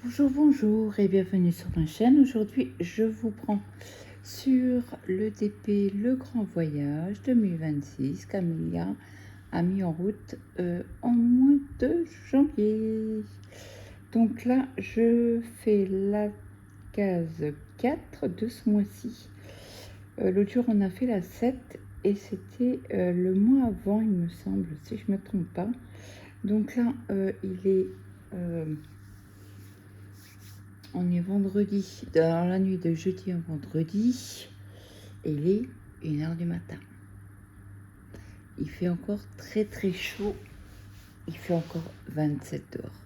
Bonjour, bonjour et bienvenue sur ma chaîne. Aujourd'hui, je vous prends sur le DP Le Grand Voyage 2026 qu'Amelia a mis en route en mois de janvier. Donc là, je fais la case 4 de ce mois-ci. L'autre jour, on a fait la 7 et c'était le mois avant, il me semble, si je ne me trompe pas. Donc là, on est vendredi, dans la nuit de jeudi à vendredi, et il est 1h du matin. Il fait encore très très chaud, il fait encore 27 dehors.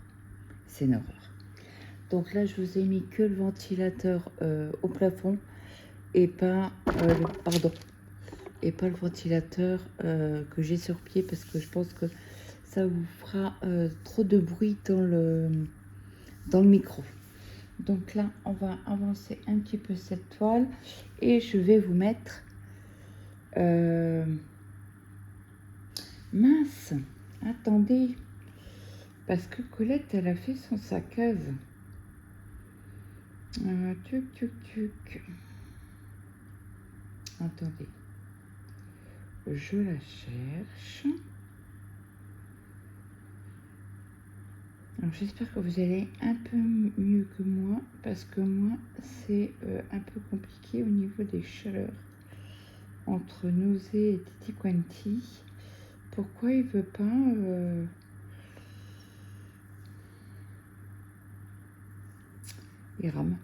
C'est une horreur. Donc là, je vous ai mis que le ventilateur au plafond et pas le ventilateur que j'ai sur pied parce que je pense que ça vous fera trop de bruit dans le micro. Donc là, on va avancer un petit peu cette toile et je vais vous mettre... Mince, attendez, parce que Colette, elle a fait son saccade. Tuc. Attendez, je la cherche. Alors j'espère que vous allez un peu mieux que moi, parce que moi, c'est un peu compliqué au niveau des chaleurs. Entre nausées et titi quanti. Pourquoi il veut pas... Il rame.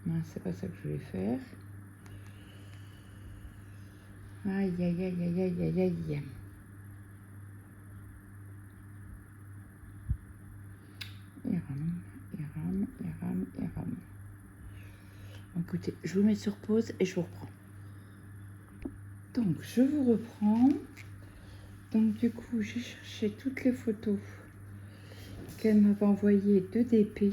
Non, c'est pas ça que je voulais faire. Aïe. Il rame. Écoutez, je vous mets sur pause et je vous reprends. Donc, je vous reprends. Donc, du coup, j'ai cherché toutes les photos qu'elle m'avait envoyées de DP.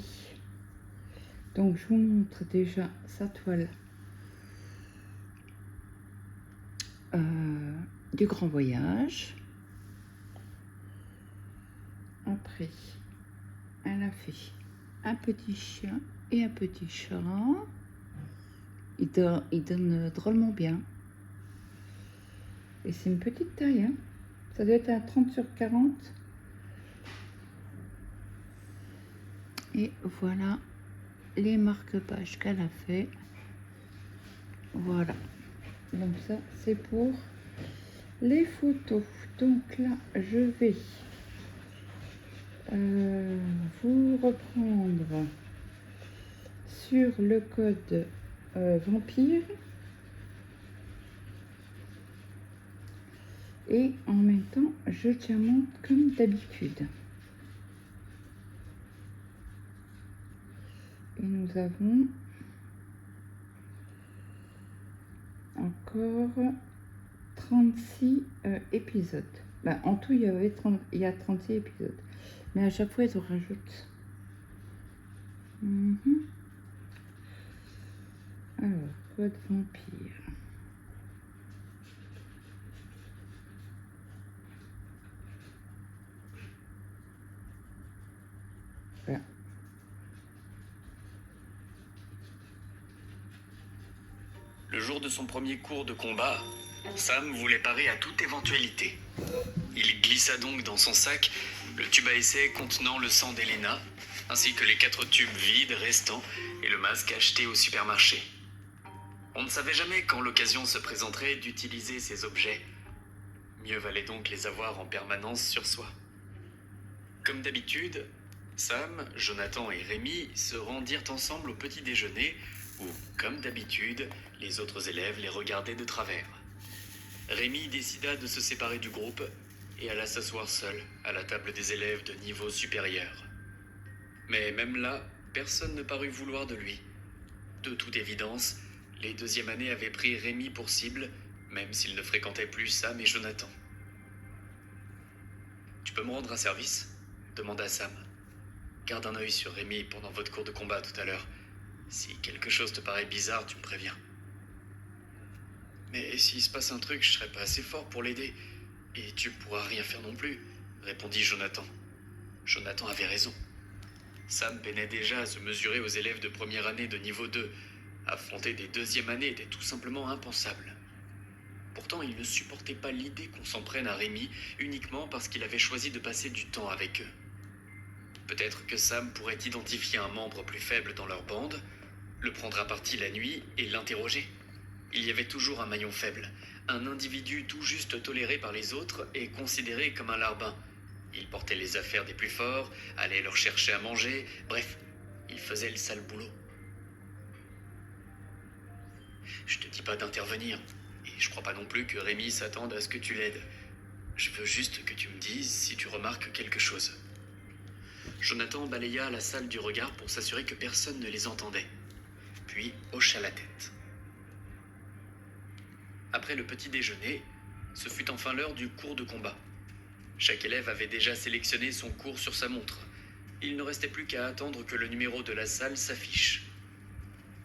Donc, je vous montre déjà sa toile du Grand Voyage. Après, elle a fait un petit chien et un petit chat. Il donne drôlement bien. Et c'est une petite taille, hein. Ça doit être à 30/40. Et voilà les marque-pages qu'elle a fait. Voilà. Donc ça, c'est pour les photos. Donc là, je vais vous reprendre sur le code vampire. Et en même temps, je diamante comme d'habitude. Et nous avons encore 36 épisodes. Ben, en tout, il y a 36 épisodes. Mais à chaque fois, ils en rajoutent. Alors, code vampire. Voilà. Le jour de son premier cours de combat, Sam voulait parer à toute éventualité. Il glissa donc dans son sac le tube à essai contenant le sang d'Elena, ainsi que les 4 tubes vides restants et le masque acheté au supermarché. On ne savait jamais quand l'occasion se présenterait d'utiliser ces objets. Mieux valait donc les avoir en permanence sur soi. Comme d'habitude, Sam, Jonathan et Rémi se rendirent ensemble au petit déjeuner où, comme d'habitude, les autres élèves les regardaient de travers. Rémi décida de se séparer du groupe et alla s'asseoir seul à la table des élèves de niveau supérieur. Mais même là, personne ne parut vouloir de lui. De toute évidence, les 2e années avaient pris Rémi pour cible, même s'il ne fréquentait plus Sam et Jonathan. « Tu peux me rendre un service ?» demanda Sam. « Garde un œil sur Rémi pendant votre cours de combat tout à l'heure. Si quelque chose te paraît bizarre, tu me préviens. » « Mais s'il se passe un truc, je serai pas assez fort pour l'aider. Et tu pourras rien faire non plus, » répondit Jonathan. Jonathan avait raison. Sam peinait déjà à se mesurer aux élèves de première année de niveau 2. Affronter des deuxième années était tout simplement impensable. Pourtant, il ne supportait pas l'idée qu'on s'en prenne à Rémi uniquement parce qu'il avait choisi de passer du temps avec eux. Peut-être que Sam pourrait identifier un membre plus faible dans leur bande, le prendre à partie la nuit et l'interroger. Il y avait toujours un maillon faible, un individu tout juste toléré par les autres et considéré comme un larbin. Il portait les affaires des plus forts, allait leur chercher à manger, bref, il faisait le sale boulot. Je te dis pas d'intervenir, et je crois pas non plus que Rémi s'attende à ce que tu l'aides. Je veux juste que tu me dises si tu remarques quelque chose. Jonathan balaya la salle du regard pour s'assurer que personne ne les entendait, puis hocha la tête. Après le petit déjeuner, ce fut enfin l'heure du cours de combat. Chaque élève avait déjà sélectionné son cours sur sa montre. Il ne restait plus qu'à attendre que le numéro de la salle s'affiche.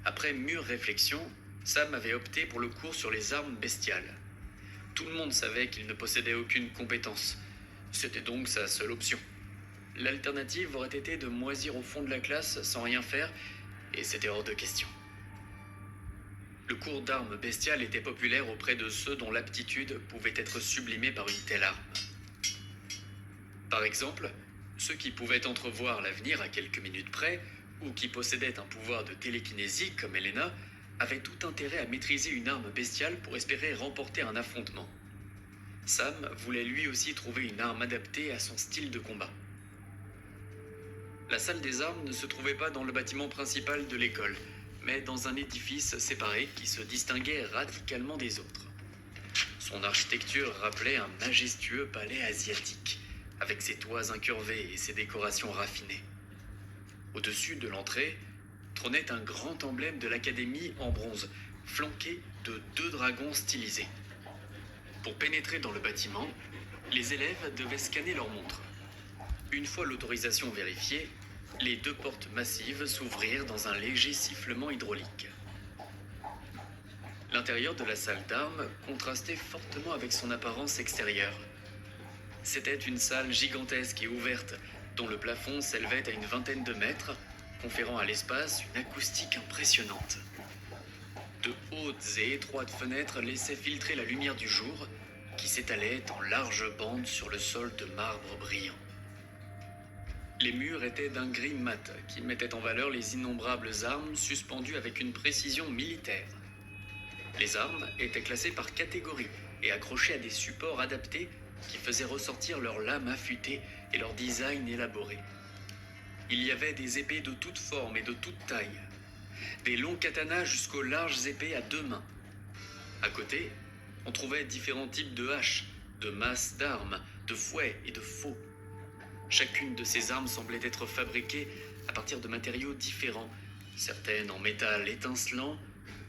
Après mûre réflexion, Sam avait opté pour le cours sur les armes bestiales. Tout le monde savait qu'il ne possédait aucune compétence. C'était donc sa seule option. L'alternative aurait été de moisir au fond de la classe sans rien faire, et c'était hors de question. Le cours d'armes bestiales était populaire auprès de ceux dont l'aptitude pouvait être sublimée par une telle arme. Par exemple, ceux qui pouvaient entrevoir l'avenir à quelques minutes près, ou qui possédaient un pouvoir de télékinésie comme Elena, avaient tout intérêt à maîtriser une arme bestiale pour espérer remporter un affrontement. Sam voulait lui aussi trouver une arme adaptée à son style de combat. La salle des armes ne se trouvait pas dans le bâtiment principal de l'école, mais dans un édifice séparé qui se distinguait radicalement des autres. Son architecture rappelait un majestueux palais asiatique, avec ses toits incurvés et ses décorations raffinées. Au-dessus de l'entrée, trônait un grand emblème de l'académie en bronze, flanqué de 2 dragons stylisés. Pour pénétrer dans le bâtiment, les élèves devaient scanner leur montre. Une fois l'autorisation vérifiée, les 2 portes massives s'ouvrirent dans un léger sifflement hydraulique. L'intérieur de la salle d'armes contrastait fortement avec son apparence extérieure. C'était une salle gigantesque et ouverte, dont le plafond s'élevait à une vingtaine de mètres, conférant à l'espace une acoustique impressionnante. De hautes et étroites fenêtres laissaient filtrer la lumière du jour, qui s'étalait en larges bandes sur le sol de marbre brillant. Les murs étaient d'un gris mat, qui mettait en valeur les innombrables armes suspendues avec une précision militaire. Les armes étaient classées par catégorie et accrochées à des supports adaptés qui faisaient ressortir leurs lames affûtées et leur design élaboré. Il y avait des épées de toutes formes et de toutes tailles, des longs katanas jusqu'aux larges épées à 2 mains. À côté, on trouvait différents types de haches, de masses d'armes, de fouets et de faux. Chacune de ces armes semblait être fabriquée à partir de matériaux différents, certaines en métal étincelant,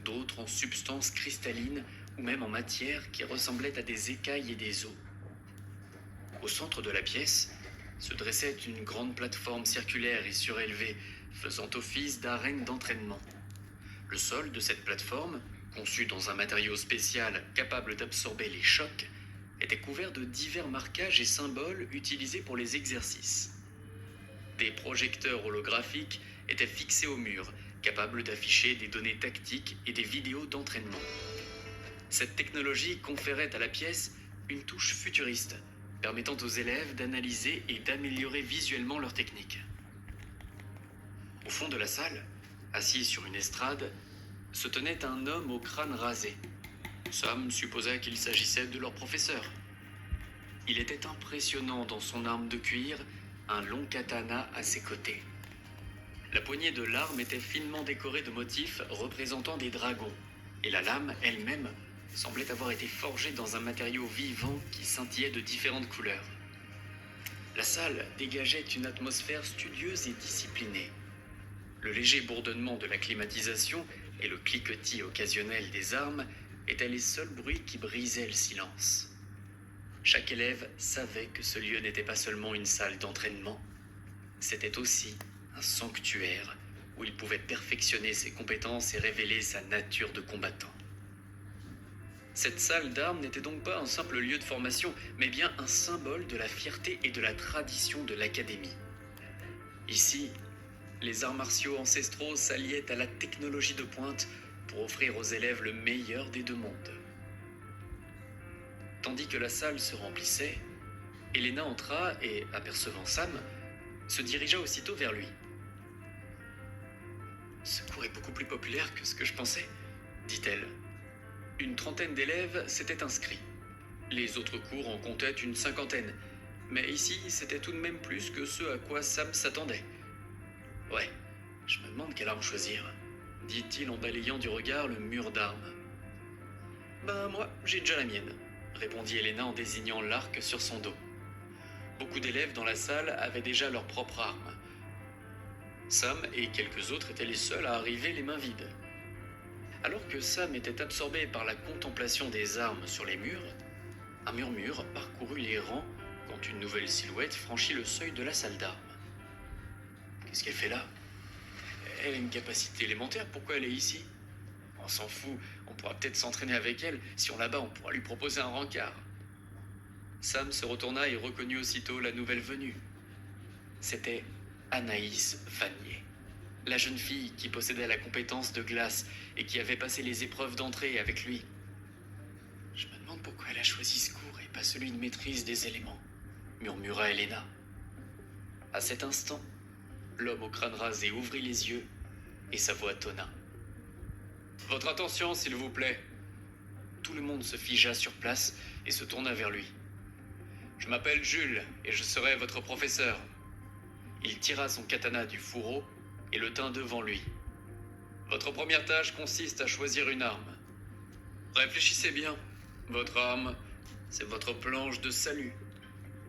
d'autres en substances cristallines ou même en matière qui ressemblait à des écailles et des os. Au centre de la pièce se dressait une grande plateforme circulaire et surélevée, faisant office d'arène d'entraînement. Le sol de cette plateforme, conçu dans un matériau spécial capable d'absorber les chocs, était couvert de divers marquages et symboles utilisés pour les exercices. Des projecteurs holographiques étaient fixés au mur, capables d'afficher des données tactiques et des vidéos d'entraînement. Cette technologie conférait à la pièce une touche futuriste, permettant aux élèves d'analyser et d'améliorer visuellement leur technique. Au fond de la salle, assis sur une estrade, se tenait un homme au crâne rasé. Sam supposa qu'il s'agissait de leur professeur. Il était impressionnant dans son arme de cuir, un long katana à ses côtés. La poignée de l'arme était finement décorée de motifs représentant des dragons, et la lame elle-même semblait avoir été forgée dans un matériau vivant qui scintillait de différentes couleurs. La salle dégageait une atmosphère studieuse et disciplinée. Le léger bourdonnement de la climatisation et le cliquetis occasionnel des armes étaient les seuls bruits qui brisaient le silence. Chaque élève savait que ce lieu n'était pas seulement une salle d'entraînement, c'était aussi un sanctuaire où il pouvait perfectionner ses compétences et révéler sa nature de combattant. Cette salle d'armes n'était donc pas un simple lieu de formation, mais bien un symbole de la fierté et de la tradition de l'académie. Ici, les arts martiaux ancestraux s'alliaient à la technologie de pointe pour offrir aux élèves le meilleur des deux mondes. Tandis que la salle se remplissait, Elena entra et, apercevant Sam, se dirigea aussitôt vers lui. « Ce cours est beaucoup plus populaire que ce que je pensais, » dit-elle. Une trentaine d'élèves s'étaient inscrits. Les autres cours en comptaient une cinquantaine, mais ici, c'était tout de même plus que ce à quoi Sam s'attendait. « Ouais, je me demande quelle arme choisir, » dit-il en balayant du regard le mur d'armes. « Ben moi, j'ai déjà la mienne, » répondit Elena en désignant l'arc sur son dos. Beaucoup d'élèves dans la salle avaient déjà leur propre arme. Sam et quelques autres étaient les seuls à arriver les mains vides. Alors que Sam était absorbé par la contemplation des armes sur les murs, un murmure parcourut les rangs quand une nouvelle silhouette franchit le seuil de la salle d'armes. Qu'est-ce qu'elle fait là ? Elle a une capacité élémentaire, pourquoi elle est ici ? On s'en fout, on pourra peut-être s'entraîner avec elle, si on la bat on pourra lui proposer un rencard. Sam se retourna et reconnut aussitôt la nouvelle venue. C'était Anaïs Vanier, la jeune fille qui possédait la compétence de glace et qui avait passé les épreuves d'entrée avec lui. Je me demande pourquoi elle a choisi ce cours et pas celui de maîtrise des éléments, murmura Elena. À cet instant, l'homme au crâne rasé ouvrit les yeux et sa voix tonna. « Votre attention, s'il vous plaît. » Tout le monde se figea sur place et se tourna vers lui. « Je m'appelle Jules et je serai votre professeur. » Il tira son katana du fourreau et le tint devant lui. « Votre première tâche consiste à choisir une arme. Réfléchissez bien. Votre arme, c'est votre planche de salut.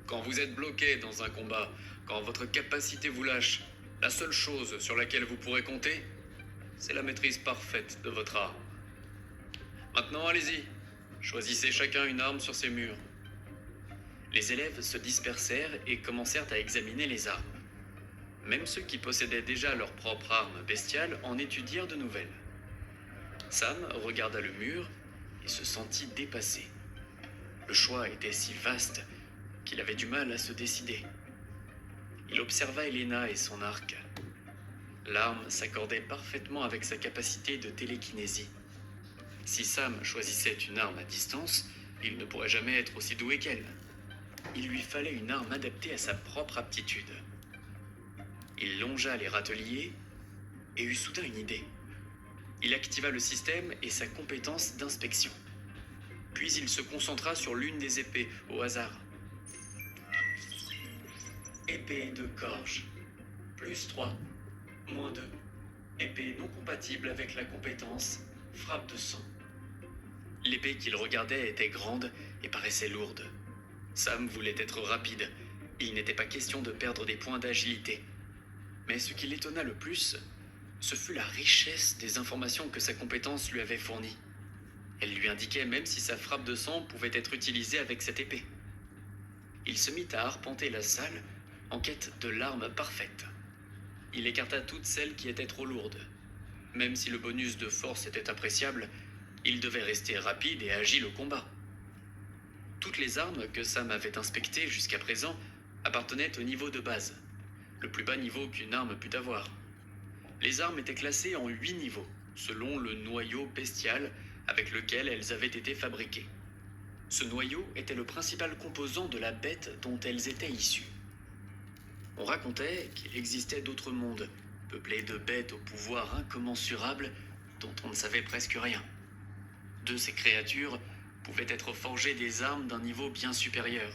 Quand vous êtes bloqué dans un combat, quand votre capacité vous lâche, la seule chose sur laquelle vous pourrez compter, c'est la maîtrise parfaite de votre arme. Maintenant, allez-y. Choisissez chacun une arme sur ces murs. » Les élèves se dispersèrent et commencèrent à examiner les armes. Même ceux qui possédaient déjà leur propre arme bestiale en étudièrent de nouvelles. Sam regarda le mur et se sentit dépassé. Le choix était si vaste qu'il avait du mal à se décider. Il observa Elena et son arc. L'arme s'accordait parfaitement avec sa capacité de télékinésie. Si Sam choisissait une arme à distance, il ne pourrait jamais être aussi doué qu'elle. Il lui fallait une arme adaptée à sa propre aptitude. Il longea les râteliers et eut soudain une idée. Il activa le système et sa compétence d'inspection. Puis il se concentra sur l'une des épées, au hasard. Épée de Korg. +3. -2. Épée non compatible avec la compétence frappe de sang. L'épée qu'il regardait était grande et paraissait lourde. Sam voulait être rapide. Il n'était pas question de perdre des points d'agilité. Mais ce qui l'étonna le plus, ce fut la richesse des informations que sa compétence lui avait fournies. Elle lui indiquait même si sa frappe de sang pouvait être utilisée avec cette épée. Il se mit à arpenter la salle en quête de l'arme parfaite. Il écarta toutes celles qui étaient trop lourdes. Même si le bonus de force était appréciable, il devait rester rapide et agile au combat. Toutes les armes que Sam avait inspectées jusqu'à présent appartenaient au niveau de base, le plus bas niveau qu'une arme put avoir. Les armes étaient classées en 8 niveaux, selon le noyau bestial avec lequel elles avaient été fabriquées. Ce noyau était le principal composant de la bête dont elles étaient issues. On racontait qu'il existait d'autres mondes, peuplés de bêtes au pouvoir incommensurable dont on ne savait presque rien. De ces créatures pouvaient être forgées des armes d'un niveau bien supérieur.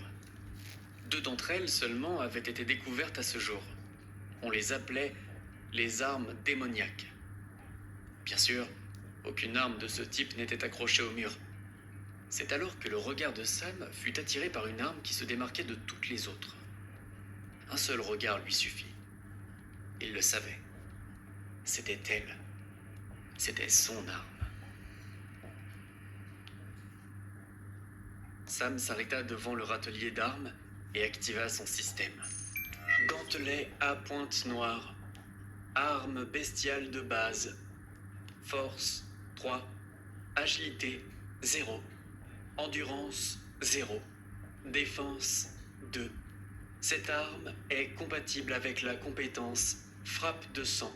2 d'entre elles seulement avaient été découvertes à ce jour. On les appelait les armes démoniaques. Bien sûr, aucune arme de ce type n'était accrochée au mur. C'est alors que le regard de Sam fut attiré par une arme qui se démarquait de toutes les autres. Un seul regard lui suffit. Il le savait. C'était elle. C'était son arme. Sam s'arrêta devant le râtelier d'armes et activa son système. Gantelet à pointe noire. Arme bestiale de base. Force 3. Agilité 0. Endurance 0. Défense 2. Cette arme est compatible avec la compétence Frappe de sang.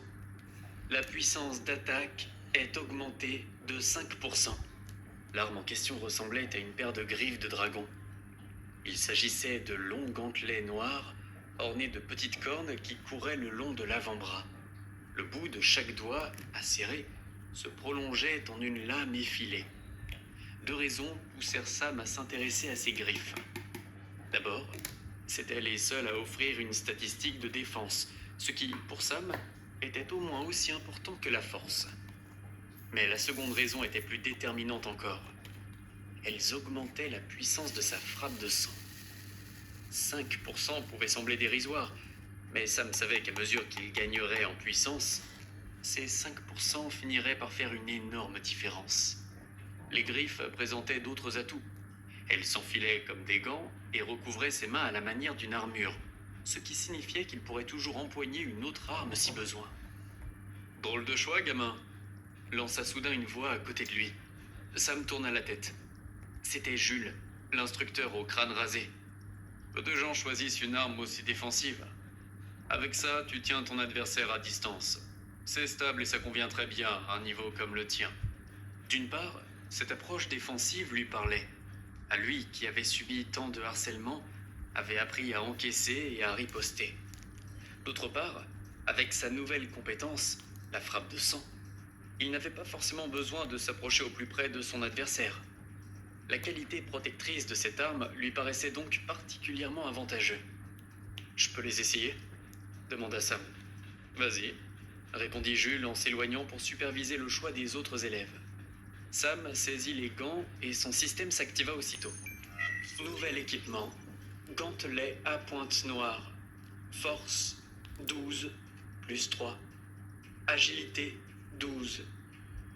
La puissance d'attaque est augmentée de 5%. L'arme en question ressemblait à une paire de griffes de dragon. Il s'agissait de longs gantelets noirs ornés de petites cornes qui couraient le long de l'avant-bras. Le bout de chaque doigt, acéré, se prolongeait en une lame effilée. 2 raisons poussèrent Sam à s'intéresser à ces griffes. D'abord, c'étaient les seules à offrir une statistique de défense, ce qui, pour Sam, était au moins aussi important que la force. Mais la seconde raison était plus déterminante encore. Elles augmentaient la puissance de sa frappe de sang. 5% pouvait sembler dérisoire, mais Sam savait qu'à mesure qu'il gagnerait en puissance, ces 5% finiraient par faire une énorme différence. Les griffes présentaient d'autres atouts. Elles s'enfilaient comme des gants et recouvraient ses mains à la manière d'une armure, ce qui signifiait qu'il pourrait toujours empoigner une autre arme si besoin. « Drôle de choix, gamin !» lança soudain une voix à côté de lui. Sam tourna la tête. C'était Jules, l'instructeur au crâne rasé. Peu de gens choisissent une arme aussi défensive. Avec ça, tu tiens ton adversaire à distance. C'est stable et ça convient très bien à un niveau comme le tien. D'une part, cette approche défensive lui parlait. À lui qui avait subi tant de harcèlement, avait appris à encaisser et à riposter. D'autre part, avec sa nouvelle compétence, la frappe de sang, il n'avait pas forcément besoin de s'approcher au plus près de son adversaire. La qualité protectrice de cette arme lui paraissait donc particulièrement avantageuse. « Je peux les essayer ?» demanda Sam. « Vas-y », répondit Jules en s'éloignant pour superviser le choix des autres élèves. Sam saisit les gants et son système s'activa aussitôt. Nouvel équipement, gantelet à pointe noire, force 12 plus 3, agilité 12,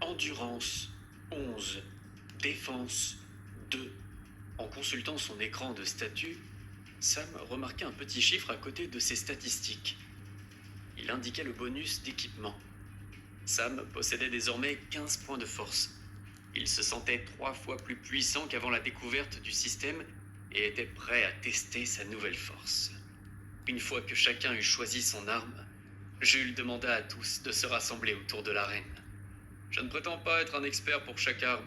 endurance 11, défense 2. En consultant son écran de statut, Sam remarqua un petit chiffre à côté de ses statistiques. Il indiquait le bonus d'équipement. Sam possédait désormais 15 points de force. Il se sentait 3 fois plus puissant qu'avant la découverte du système et était prêt à tester sa nouvelle force. Une fois que chacun eut choisi son arme, Jules demanda à tous de se rassembler autour de l'arène. « Je ne prétends pas être un expert pour chaque arme, »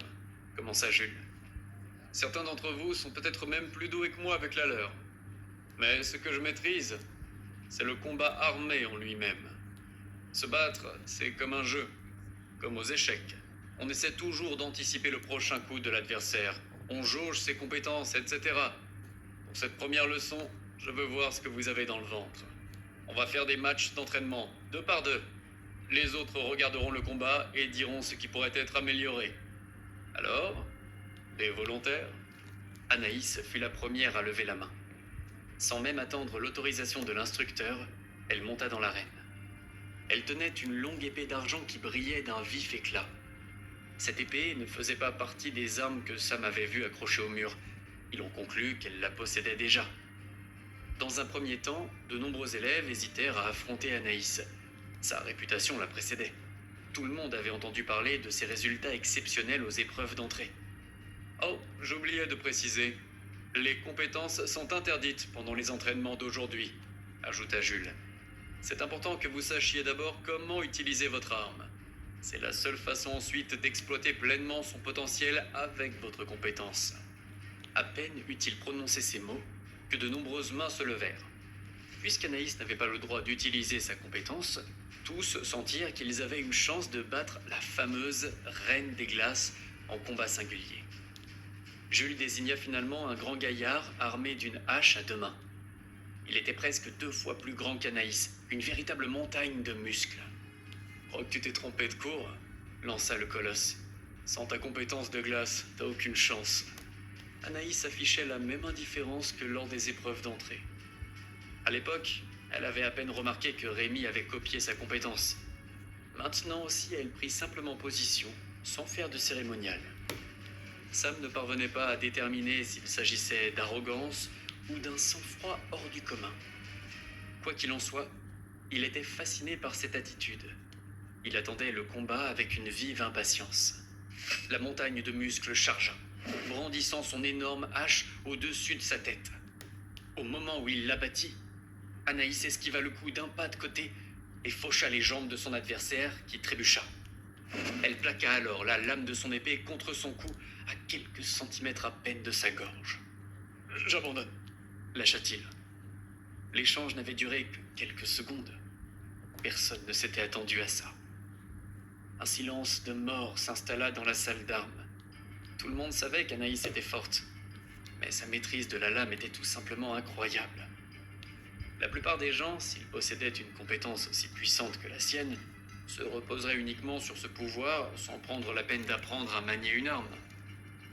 commença Jules. « Certains d'entre vous sont peut-être même plus doués que moi avec la leur. Mais ce que je maîtrise, c'est le combat armé en lui-même. Se battre, c'est comme un jeu, comme aux échecs. On essaie toujours d'anticiper le prochain coup de l'adversaire. On jauge ses compétences, etc. Pour cette première leçon, je veux voir ce que vous avez dans le ventre. On va faire des matchs d'entraînement, 2 par 2. Les autres regarderont le combat et diront ce qui pourrait être amélioré. Alors, des volontaires ? Anaïs fut la première à lever la main. Sans même attendre l'autorisation de l'instructeur, elle monta dans l'arène. Elle tenait une longue épée d'argent qui brillait d'un vif éclat. Cette épée ne faisait pas partie des armes que Sam avait vues accrochées au mur. Ils ont conclu qu'elle la possédait déjà. Dans un premier temps, de nombreux élèves hésitèrent à affronter Anaïs. Sa réputation la précédait. Tout le monde avait entendu parler de ses résultats exceptionnels aux épreuves d'entrée. Oh, j'oubliais de préciser. Les compétences sont interdites pendant les entraînements d'aujourd'hui, ajouta Jules. C'est important que vous sachiez d'abord comment utiliser votre arme. C'est la seule façon ensuite d'exploiter pleinement son potentiel avec votre compétence. À peine eut-il prononcé ces mots que de nombreuses mains se levèrent. Puisqu'Anaïs n'avait pas le droit d'utiliser sa compétence, tous sentirent qu'ils avaient une chance de battre la fameuse Reine des Glaces en combat singulier. Jules désigna finalement un grand gaillard armé d'une hache à 2 mains. Il était presque 2 fois plus grand qu'Anaïs, une véritable montagne de muscles. « Crois que tu t'es trompé de cours ?» lança le colosse. « Sans ta compétence de glace, t'as aucune chance. » Anaïs affichait la même indifférence que lors des épreuves d'entrée. À l'époque, elle avait à peine remarqué que Rémi avait copié sa compétence. Maintenant aussi, elle prit simplement position, sans faire de cérémonial. Sam ne parvenait pas à déterminer s'il s'agissait d'arrogance ou d'un sang-froid hors du commun. Quoi qu'il en soit, il était fasciné par cette attitude. Il attendait le combat avec une vive impatience. La montagne de muscles chargea. brandissant son énorme hache au-dessus de sa tête. Au moment où il l'abattit, Anaïs esquiva le coup d'un pas de côté et faucha les jambes de son adversaire qui trébucha. Elle plaqua alors la lame de son épée contre son cou à quelques centimètres à peine de sa gorge. « J'abandonne », lâcha-t-il. L'échange n'avait duré que quelques secondes. Personne ne s'était attendu à ça. Un silence de mort s'installa dans la salle d'armes. Tout le monde savait qu'Anaïs était forte, mais sa maîtrise de la lame était tout simplement incroyable. La plupart des gens, s'ils possédaient une compétence aussi puissante que la sienne, se reposeraient uniquement sur ce pouvoir sans prendre la peine d'apprendre à manier une arme.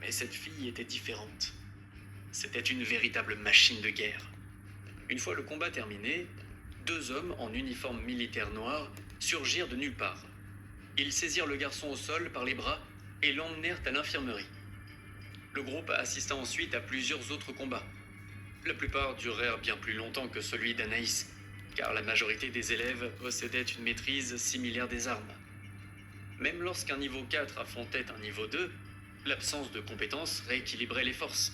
Mais cette fille était différente. C'était une véritable machine de guerre. Une fois le combat terminé, 2 hommes en uniforme militaire noir surgirent de nulle part. Ils saisirent le garçon au sol par les bras et l'emmenèrent à l'infirmerie. Le groupe assista ensuite à plusieurs autres combats. La plupart durèrent bien plus longtemps que celui d'Anaïs, car la majorité des élèves possédaient une maîtrise similaire des armes. Même lorsqu'un niveau 4 affrontait un niveau 2, l'absence de compétences rééquilibrait les forces.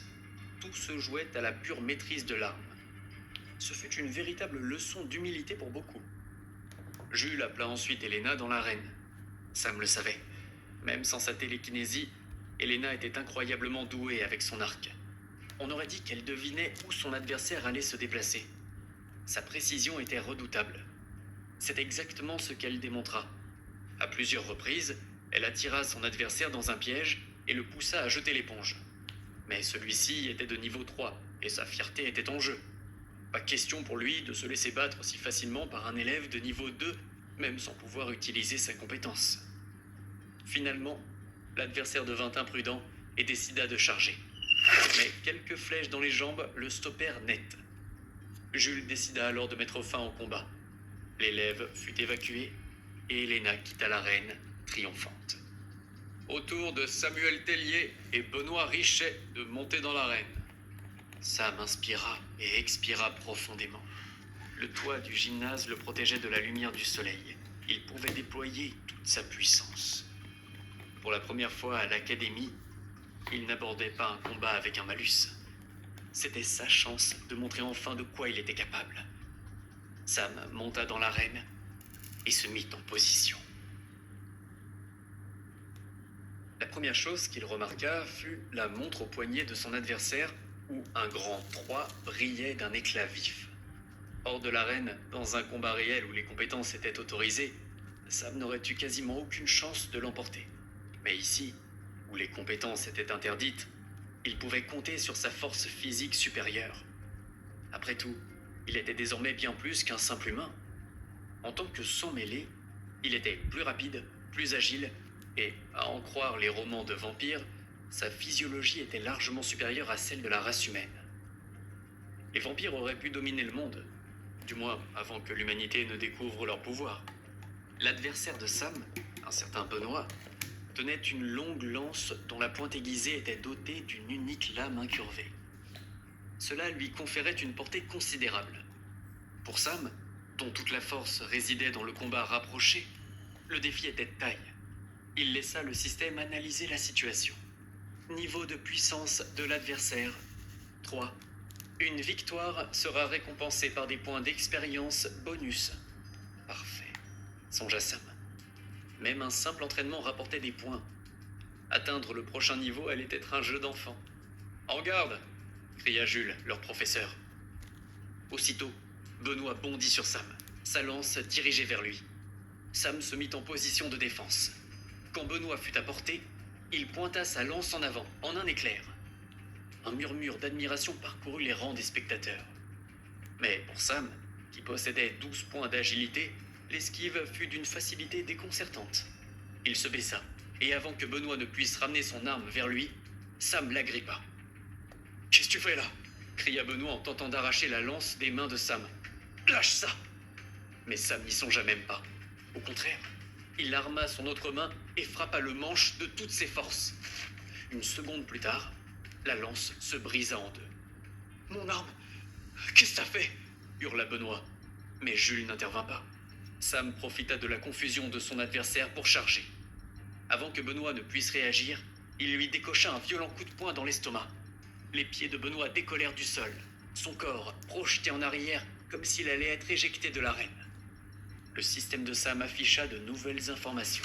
Tout se jouait à la pure maîtrise de l'arme. Ce fut une véritable leçon d'humilité pour beaucoup. Jules appela ensuite Elena dans l'arène. Sam le savait. Même sans sa télékinésie, Elena était incroyablement douée avec son arc. On aurait dit qu'elle devinait où son adversaire allait se déplacer. Sa précision était redoutable. C'est exactement ce qu'elle démontra. À plusieurs reprises, elle attira son adversaire dans un piège et le poussa à jeter l'éponge. Mais celui-ci était de niveau 3 et sa fierté était en jeu. Pas question pour lui de se laisser battre si facilement par un élève de niveau 2, même sans pouvoir utiliser sa compétence. Finalement, l'adversaire devint imprudent et décida de charger. Mais quelques flèches dans les jambes le stoppèrent net. Jules décida alors de mettre fin au combat. L'élève fut évacué et Elena quitta l'arène triomphante. Au tour de Samuel Tellier et Benoît Richet de monter dans l'arène. Sam inspira et expira profondément. Le toit du gymnase le protégeait de la lumière du soleil. Il pouvait déployer toute sa puissance. Pour la première fois à l'académie, il n'abordait pas un combat avec un malus. C'était sa chance de montrer enfin de quoi il était capable. Sam monta dans l'arène et se mit en position. La première chose qu'il remarqua fut la montre au poignet de son adversaire où un grand 3 brillait d'un éclat vif. Hors de l'arène, dans un combat réel où les compétences étaient autorisées, Sam n'aurait eu quasiment aucune chance de l'emporter. Mais ici, où les compétences étaient interdites, il pouvait compter sur sa force physique supérieure. Après tout, il était désormais bien plus qu'un simple humain. En tant que sang mêlé, il était plus rapide, plus agile, et, à en croire les romans de vampires, sa physiologie était largement supérieure à celle de la race humaine. Les vampires auraient pu dominer le monde, du moins avant que l'humanité ne découvre leur pouvoir. L'adversaire de Sam, un certain Benoît, tenait une longue lance dont la pointe aiguisée était dotée d'une unique lame incurvée. Cela lui conférait une portée considérable. Pour Sam, dont toute la force résidait dans le combat rapproché, le défi était de taille. Il laissa le système analyser la situation. Niveau de puissance de l'adversaire, 3. Une victoire sera récompensée par des points d'expérience bonus. Parfait, songea Sam. Même un simple entraînement rapportait des points. Atteindre le prochain niveau allait être un jeu d'enfant. « En garde !» cria Jules, leur professeur. Aussitôt, Benoît bondit sur Sam, sa lance dirigée vers lui. Sam se mit en position de défense. Quand Benoît fut à portée, il pointa sa lance en avant, en un éclair. Un murmure d'admiration parcourut les rangs des spectateurs. Mais pour Sam, qui possédait 12 points d'agilité, l'esquive fut d'une facilité déconcertante. Il se baissa, et avant que Benoît ne puisse ramener son arme vers lui, Sam l'agrippa. « Qu'est-ce que tu fais là ?» cria Benoît en tentant d'arracher la lance des mains de Sam. « Lâche ça !» Mais Sam n'y songea même pas. Au contraire, il arma son autre main et frappa le manche de toutes ses forces. Une seconde plus tard, la lance se brisa en deux. « Mon arme, qu'est-ce que t'as fait ?» hurla Benoît. Mais Jules n'intervint pas. Sam profita de la confusion de son adversaire pour charger. Avant que Benoît ne puisse réagir, Il lui décocha un violent coup de poing dans l'estomac. Les pieds de Benoît décollèrent du sol, son corps projeté en arrière comme s'il allait être éjecté de l'arène. Le système de Sam afficha de nouvelles informations.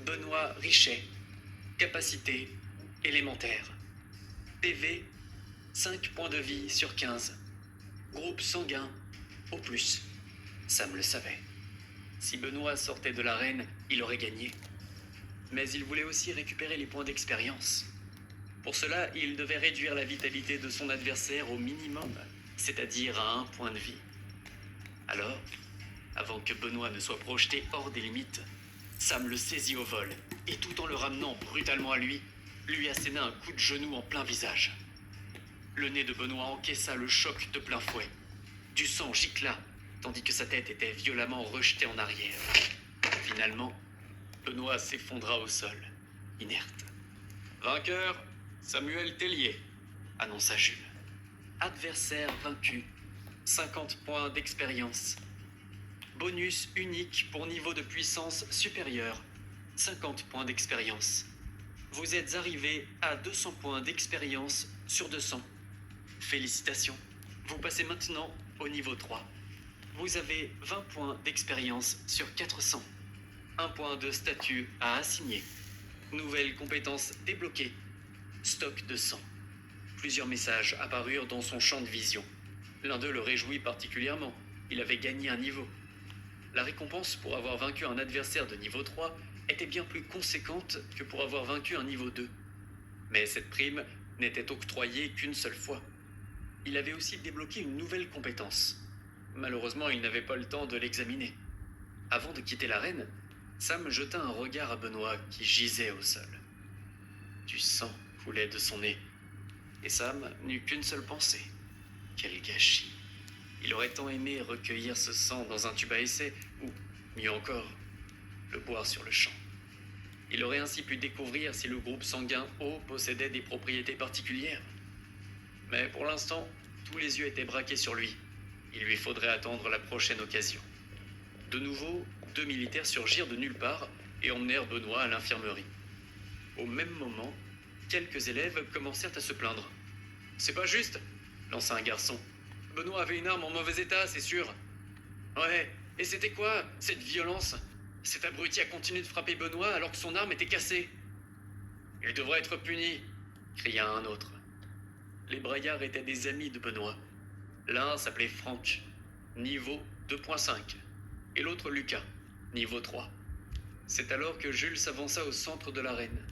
Benoît Richet, capacité élémentaire. PV, 5 points de vie sur 15. Groupe sanguin, au plus. Sam le savait. Si Benoît sortait de l'arène, il aurait gagné. Mais il voulait aussi récupérer les points d'expérience. Pour cela, il devait réduire la vitalité de son adversaire au minimum, c'est-à-dire à 1 point de vie. Alors, avant que Benoît ne soit projeté hors des limites, Sam le saisit au vol et tout en le ramenant brutalement à lui, lui asséna un coup de genou en plein visage. Le nez de Benoît encaissa le choc de plein fouet. Du sang gicla, tandis que sa tête était violemment rejetée en arrière. Finalement, Benoît s'effondra au sol, inerte. Vainqueur, Samuel Tellier, annonça Jules. Adversaire vaincu, 50 points d'expérience. Bonus unique pour niveau de puissance supérieur, 50 points d'expérience. Vous êtes arrivé à 200 points d'expérience sur 200. Félicitations, vous passez maintenant au niveau 3. Vous avez 20 points d'expérience sur 400. 1 point de statut à assigner. Nouvelle compétence débloquée. Stock de sang. Plusieurs messages apparurent dans son champ de vision. L'un d'eux le réjouit particulièrement. Il avait gagné un niveau. La récompense pour avoir vaincu un adversaire de niveau 3 était bien plus conséquente que pour avoir vaincu un niveau 2. Mais cette prime n'était octroyée qu'une seule fois. Il avait aussi débloqué une nouvelle compétence. Malheureusement, il n'avait pas le temps de l'examiner. Avant de quitter l'arène, Sam jeta un regard à Benoît qui gisait au sol. Du sang coulait de son nez, et Sam n'eut qu'une seule pensée. Quel gâchis! Il aurait tant aimé recueillir ce sang dans un tube à essai, ou, mieux encore, le boire sur le champ. Il aurait ainsi pu découvrir si le groupe sanguin O possédait des propriétés particulières. Mais pour l'instant, tous les yeux étaient braqués sur lui. Il lui faudrait attendre la prochaine occasion. De nouveau, 2 militaires surgirent de nulle part et emmenèrent Benoît à l'infirmerie. Au même moment, quelques élèves commencèrent à se plaindre. « C'est pas juste !» lança un garçon. « Benoît avait une arme en mauvais état, c'est sûr. »« Ouais, et c'était quoi, cette violence ? Cet abruti a continué de frapper Benoît alors que son arme était cassée. »« Il devrait être puni !» cria un autre. Les braillards étaient des amis de Benoît. L'un s'appelait Franck, niveau 2.5, et l'autre Lucas, niveau 3. C'est alors que Jules s'avança au centre de l'arène.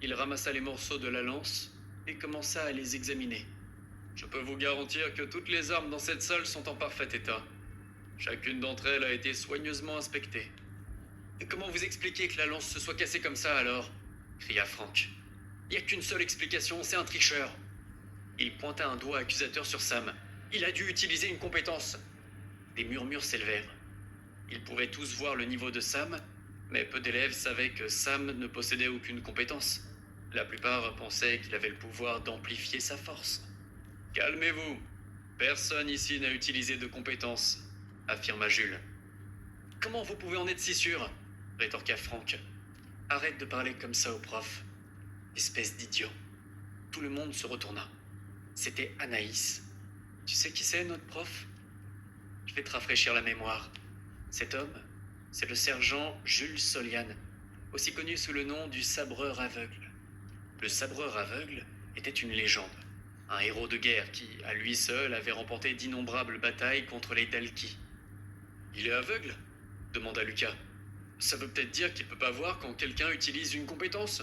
Il ramassa les morceaux de la lance et commença à les examiner. Je peux vous garantir que toutes les armes dans cette salle sont en parfait état. Chacune d'entre elles a été soigneusement inspectée. Et comment vous expliquez que la lance se soit cassée comme ça alors ? Cria Franck. Il n'y a qu'une seule explication, c'est un tricheur. Il pointa un doigt accusateur sur Sam. Il a dû utiliser une compétence. Des murmures s'élevèrent. Ils pouvaient tous voir le niveau de Sam, mais peu d'élèves savaient que Sam ne possédait aucune compétence. La plupart pensaient qu'il avait le pouvoir d'amplifier sa force. « Calmez-vous. Personne ici n'a utilisé de compétences, » affirma Jules. « Comment vous pouvez en être si sûr ?» rétorqua Franck. « Arrête de parler comme ça au prof. Espèce d'idiot. » Tout le monde se retourna. C'était Anaïs. « Tu sais qui c'est, notre prof ? » Je vais te rafraîchir la mémoire. Cet homme, c'est le sergent Jules Solian, aussi connu sous le nom du sabreur aveugle. Le sabreur aveugle était une légende, un héros de guerre qui, à lui seul, avait remporté d'innombrables batailles contre les Dalki. « Il est aveugle ?» demanda Lucas. « Ça veut peut-être dire qu'il ne peut pas voir quand quelqu'un utilise une compétence ?»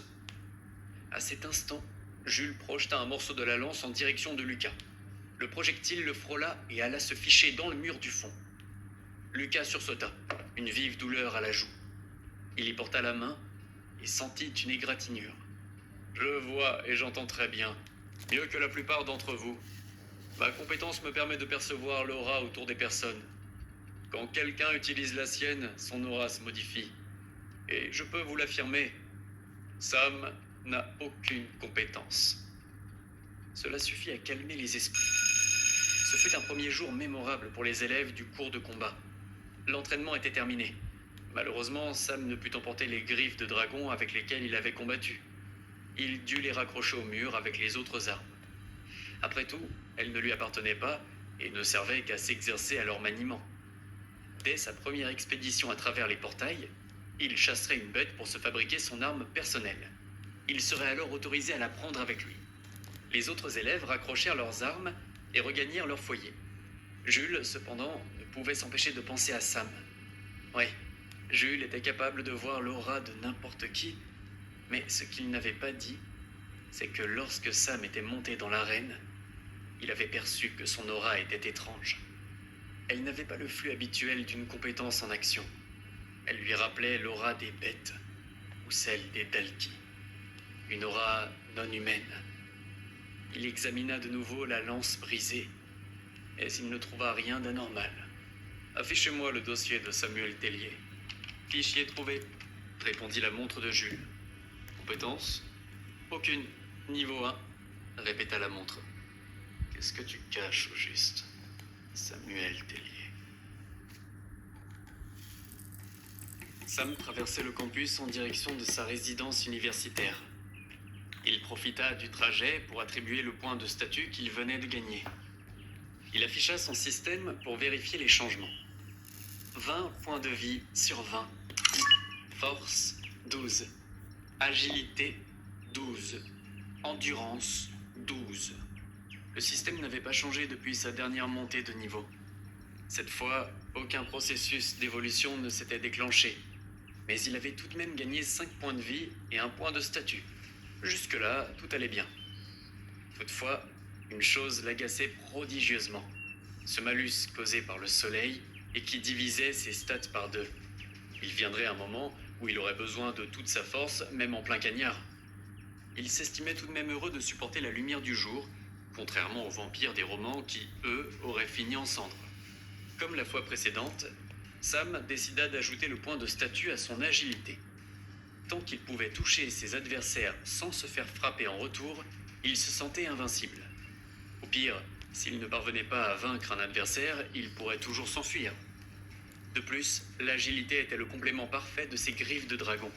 À cet instant, Jules projeta un morceau de la lance en direction de Lucas. Le projectile le frôla et alla se ficher dans le mur du fond. Lucas sursauta, une vive douleur à la joue. Il y porta la main et sentit une égratignure. « Je vois et j'entends très bien, mieux que la plupart d'entre vous. Ma compétence me permet de percevoir l'aura autour des personnes. Quand quelqu'un utilise la sienne, son aura se modifie. Et je peux vous l'affirmer, Sam n'a aucune compétence. » Cela suffit à calmer les esprits. Ce fut un premier jour mémorable pour les élèves du cours de combat. L'entraînement était terminé. Malheureusement, Sam ne put emporter les griffes de dragon avec lesquelles il avait combattu. il dut les raccrocher au mur avec les autres armes. Après tout, elles ne lui appartenaient pas et ne servaient qu'à s'exercer à leur maniement. Dès sa première expédition à travers les portails, il chasserait une bête pour se fabriquer son arme personnelle. Il serait alors autorisé à la prendre avec lui. Les autres élèves raccrochèrent leurs armes et regagnèrent leur foyer. Jules, cependant, ne pouvait s'empêcher de penser à Sam. Oui, Jules était capable de voir l'aura de n'importe qui, mais ce qu'il n'avait pas dit, c'est que lorsque Sam était monté dans l'arène, il avait perçu que son aura était étrange. Elle n'avait pas le flux habituel d'une compétence en action. Elle lui rappelait l'aura des bêtes ou celle des Dalki. Une aura non humaine. Il examina de nouveau la lance brisée, mais il ne trouva rien d'anormal. Affichez-moi le dossier de Samuel Tellier. Fichier trouvé, répondit la montre de Jules. Compétence? Aucune. Niveau 1, répéta la montre. Qu'est-ce que tu caches au juste, Samuel Tellier? Sam traversait le campus en direction de sa résidence universitaire. Il profita du trajet pour attribuer le point de statut qu'il venait de gagner. Il afficha son système pour vérifier les changements. 20 points de vie sur 20. Force, 12. Agilité, 12. Endurance, 12. Le système n'avait pas changé depuis sa dernière montée de niveau. Cette fois, aucun processus d'évolution ne s'était déclenché. Mais il avait tout de même gagné 5 points de vie et 1 point de statut. Jusque-là, tout allait bien. Toutefois, une chose l'agaçait prodigieusement. Ce malus causé par le soleil et qui divisait ses stats par 2. Il viendrait un moment où il aurait besoin de toute sa force, même en plein cagnard. Il s'estimait tout de même heureux de supporter la lumière du jour, contrairement aux vampires des romans qui, eux, auraient fini en cendres. Comme la fois précédente, Sam décida d'ajouter le point de statut à son agilité. Tant qu'il pouvait toucher ses adversaires sans se faire frapper en retour, il se sentait invincible. Au pire, s'il ne parvenait pas à vaincre un adversaire, il pourrait toujours s'enfuir. De plus, l'agilité était le complément parfait de ses griffes de dragon.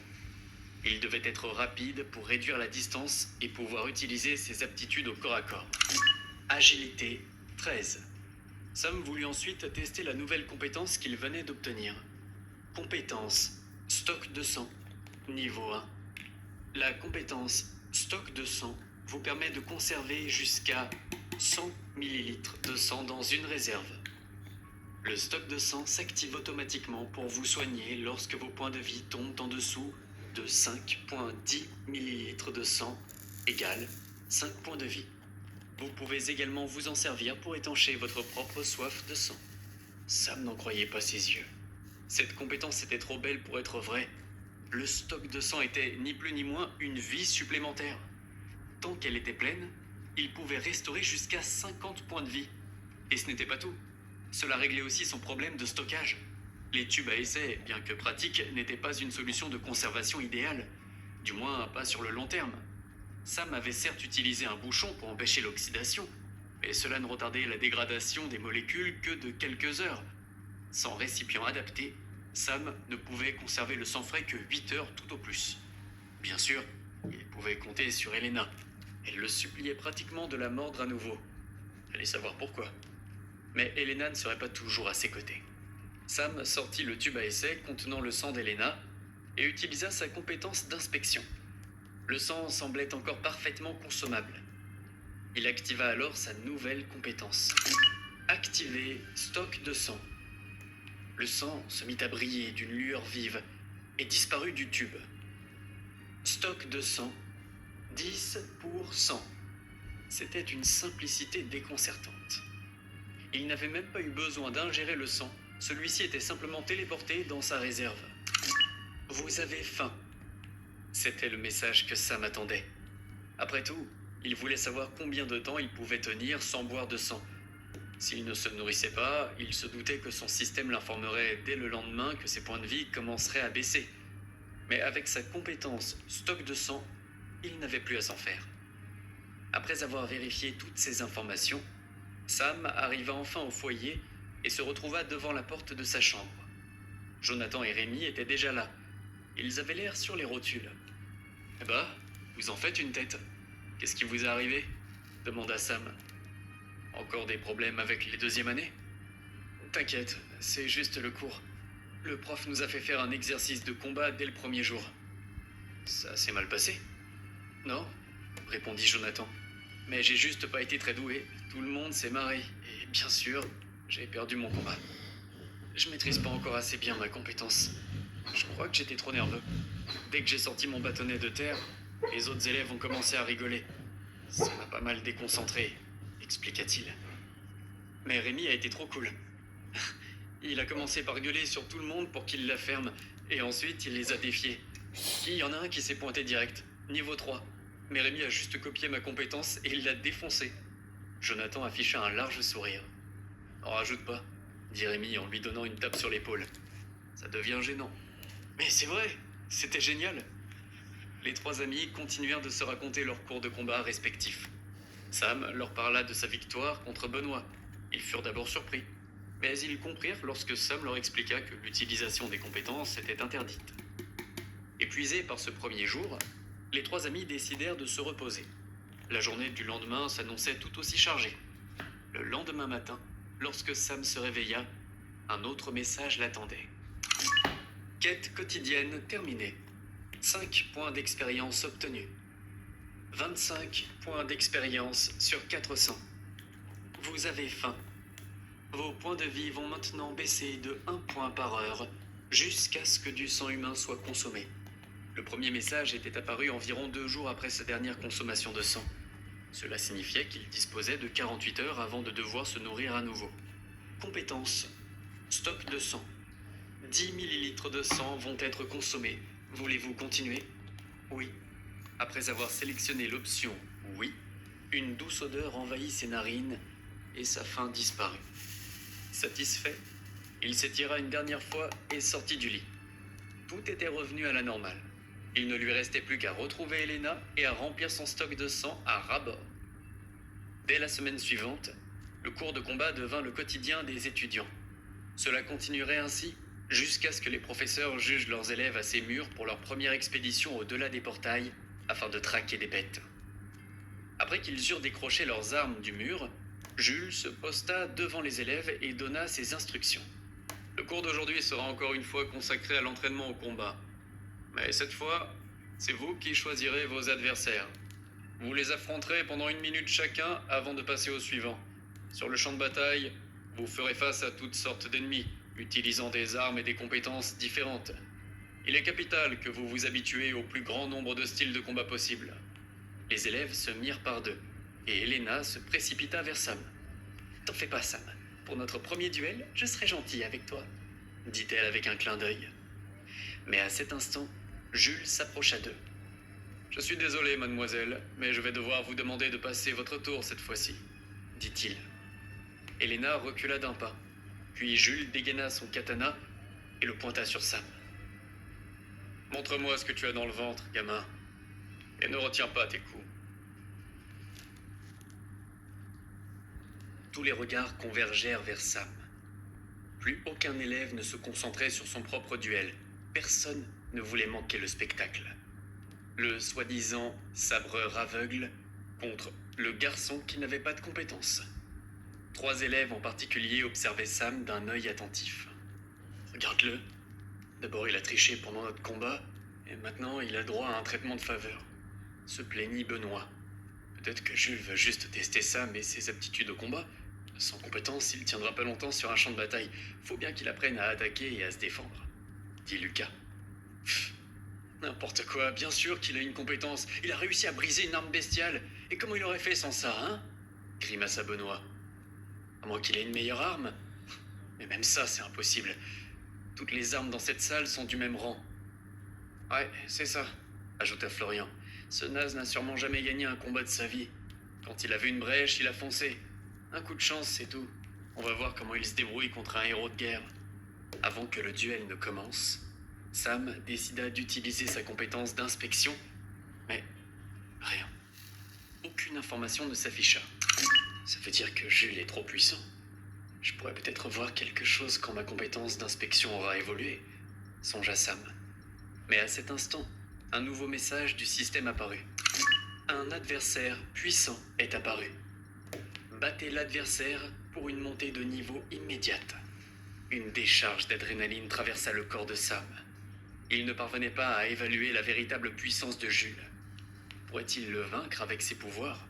Il devait être rapide pour réduire la distance et pouvoir utiliser ses aptitudes au corps à corps. Agilité 13. Sam voulut ensuite tester la nouvelle compétence qu'il venait d'obtenir. Compétence stock de sang, niveau 1. La compétence stock de sang vous permet de conserver jusqu'à 100 ml de sang dans une réserve. Le stock de sang s'active automatiquement pour vous soigner lorsque vos points de vie tombent en dessous de 5,10 ml de sang égale 5 points de vie. Vous pouvez également vous en servir pour étancher votre propre soif de sang. Sam n'en croyait pas ses yeux. Cette compétence était trop belle pour être vraie. Le stock de sang était ni plus ni moins une vie supplémentaire. Tant qu'elle était pleine, il pouvait restaurer jusqu'à 50 points de vie. Et ce n'était pas tout. Cela réglait aussi son problème de stockage. Les tubes à essai, bien que pratiques, n'étaient pas une solution de conservation idéale. Du moins, pas sur le long terme. Sam avait certes utilisé un bouchon pour empêcher l'oxydation, mais cela ne retardait la dégradation des molécules que de quelques heures. Sans récipient adapté, Sam ne pouvait conserver le sang frais que 8 heures tout au plus. Bien sûr, il pouvait compter sur Elena. Elle le suppliait pratiquement de la mordre à nouveau. Allez savoir pourquoi. Mais Elena ne serait pas toujours à ses côtés. Sam sortit le tube à essai contenant le sang d'Elena et utilisa sa compétence d'inspection. Le sang semblait encore parfaitement consommable. Il activa alors sa nouvelle compétence. Activer stock de sang. Le sang se mit à briller d'une lueur vive et disparut du tube. Stock de sang, 10 pour 100. C'était d'une simplicité déconcertante. Il n'avait même pas eu besoin d'ingérer le sang, celui-ci était simplement téléporté dans sa réserve. Vous avez faim. C'était le message que Sam attendait. Après tout, il voulait savoir combien de temps il pouvait tenir sans boire de sang. S'il ne se nourrissait pas, il se doutait que son système l'informerait dès le lendemain que ses points de vie commenceraient à baisser. Mais avec sa compétence stock de sang, il n'avait plus à s'en faire. Après avoir vérifié toutes ces informations, Sam arriva enfin au foyer et se retrouva devant la porte de sa chambre. Jonathan et Rémi étaient déjà là. Ils avaient l'air sur les rotules. « Eh bah, Vous en faites une tête. Qu'est-ce qui vous est arrivé? Demanda Sam. Encore des problèmes avec les deuxièmes années? T'inquiète, c'est juste le cours. Le prof nous a fait faire un exercice de combat dès le premier jour. Ça s'est mal passé? Non, répondit Jonathan. Mais j'ai juste pas été très doué. Tout le monde s'est marré. Et bien sûr, j'ai perdu mon combat. Je maîtrise pas encore assez bien ma compétence. Je crois que j'étais trop nerveux. Dès que j'ai sorti mon bâtonnet de terre, les autres élèves ont commencé à rigoler. Ça m'a pas mal déconcentré, expliqua-t-il. Mais Rémi a été trop cool. Il a commencé par gueuler sur tout le monde pour qu'il la ferme, et ensuite il les a défiés. Il y en a un qui s'est pointé direct, niveau 3. Mais Rémi a juste copié ma compétence et il l'a défoncé. Jonathan afficha un large sourire. N'en rajoute pas, dit Rémi en lui donnant une tape sur l'épaule. Ça devient gênant. Mais c'est vrai, c'était génial. Les trois amis continuèrent de se raconter leurs cours de combat respectifs. Sam leur parla de sa victoire contre Benoît. Ils furent d'abord surpris, mais ils comprirent lorsque Sam leur expliqua que l'utilisation des compétences était interdite. Épuisés par ce premier jour, les trois amis décidèrent de se reposer. La journée du lendemain s'annonçait tout aussi chargée. Le lendemain matin, lorsque Sam se réveilla, un autre message l'attendait. Quête quotidienne terminée. 5 points d'expérience obtenus. 25 points d'expérience sur 400. Vous avez faim. Vos points de vie vont maintenant baisser de 1 point par heure jusqu'à ce que du sang humain soit consommé. Le premier message était apparu environ 2 jours après sa dernière consommation de sang. Cela signifiait qu'il disposait de 48 heures avant de devoir se nourrir à nouveau. Compétences. Stock de sang. 10 millilitres de sang vont être consommés. Voulez-vous continuer? Oui. Après avoir sélectionné l'option « Oui », une douce odeur envahit ses narines et sa faim disparut. Satisfait, il s'étira une dernière fois et sortit du lit. Tout était revenu à la normale. Il ne lui restait plus qu'à retrouver Elena et à remplir son stock de sang à ras-bord. Dès la semaine suivante, le cours de combat devint le quotidien des étudiants. Cela continuerait ainsi jusqu'à ce que les professeurs jugent leurs élèves assez mûrs pour leur première expédition au-delà des portails afin de traquer des bêtes. Après qu'ils eurent décroché leurs armes du mur, Jules se posta devant les élèves et donna ses instructions. Le cours d'aujourd'hui sera encore une fois consacré à l'entraînement au combat. Mais cette fois, c'est vous qui choisirez vos adversaires. Vous les affronterez pendant 1 minute chacun avant de passer au suivant. Sur le champ de bataille, vous ferez face à toutes sortes d'ennemis, utilisant des armes et des compétences différentes. Il est capital que vous vous habituez au plus grand nombre de styles de combat possibles. Les élèves se mirent par deux, et Elena se précipita vers Sam. T'en fais pas, Sam. Pour notre premier duel, je serai gentille avec toi, dit-elle avec un clin d'œil. Mais à cet instant, Jules s'approcha d'eux. Je suis désolé, mademoiselle, mais je vais devoir vous demander de passer votre tour cette fois-ci, dit-il. Elena recula d'un pas, puis Jules dégaina son katana et le pointa sur Sam. Montre-moi ce que tu as dans le ventre, gamin, et ne retiens pas tes coups. Tous les regards convergèrent vers Sam. Plus aucun élève ne se concentrait sur son propre duel. Personne ne voulait manquer le spectacle. Le soi-disant sabreur aveugle contre le garçon qui n'avait pas de compétences. 3 élèves en particulier observaient Sam d'un œil attentif. Regarde-le. D'abord il a triché pendant notre combat, et maintenant il a droit à un traitement de faveur. Se plaignit Benoît. Peut-être que Jules veut juste tester Sam et ses aptitudes au combat. Sans compétence, il tiendra pas longtemps sur un champ de bataille. Faut bien qu'il apprenne à attaquer et à se défendre, dit Lucas. Pff, n'importe quoi, bien sûr qu'il a une compétence. Il a réussi à briser une arme bestiale. Et comment il aurait fait sans ça, hein? Grimaça Benoît. À moins qu'il ait une meilleure arme. Mais même ça, c'est impossible. Toutes les armes dans cette salle sont du même rang. Ouais, c'est ça, ajouta Florian. Ce naze n'a sûrement jamais gagné un combat de sa vie. Quand il a vu une brèche, il a foncé. Un coup de chance, c'est tout. On va voir comment il se débrouille contre un héros de guerre. Avant que le duel ne commence, Sam décida d'utiliser sa compétence d'inspection, mais rien. Aucune information ne s'afficha. Ça veut dire que Jules est trop puissant. Je pourrais peut-être voir quelque chose quand ma compétence d'inspection aura évolué, songea Sam. Mais à cet instant, un nouveau message du système apparut. Un adversaire puissant est apparu. Battez l'adversaire pour une montée de niveau immédiate. Une décharge d'adrénaline traversa le corps de Sam. Il ne parvenait pas à évaluer la véritable puissance de Jules. Pourrait-il le vaincre avec ses pouvoirs?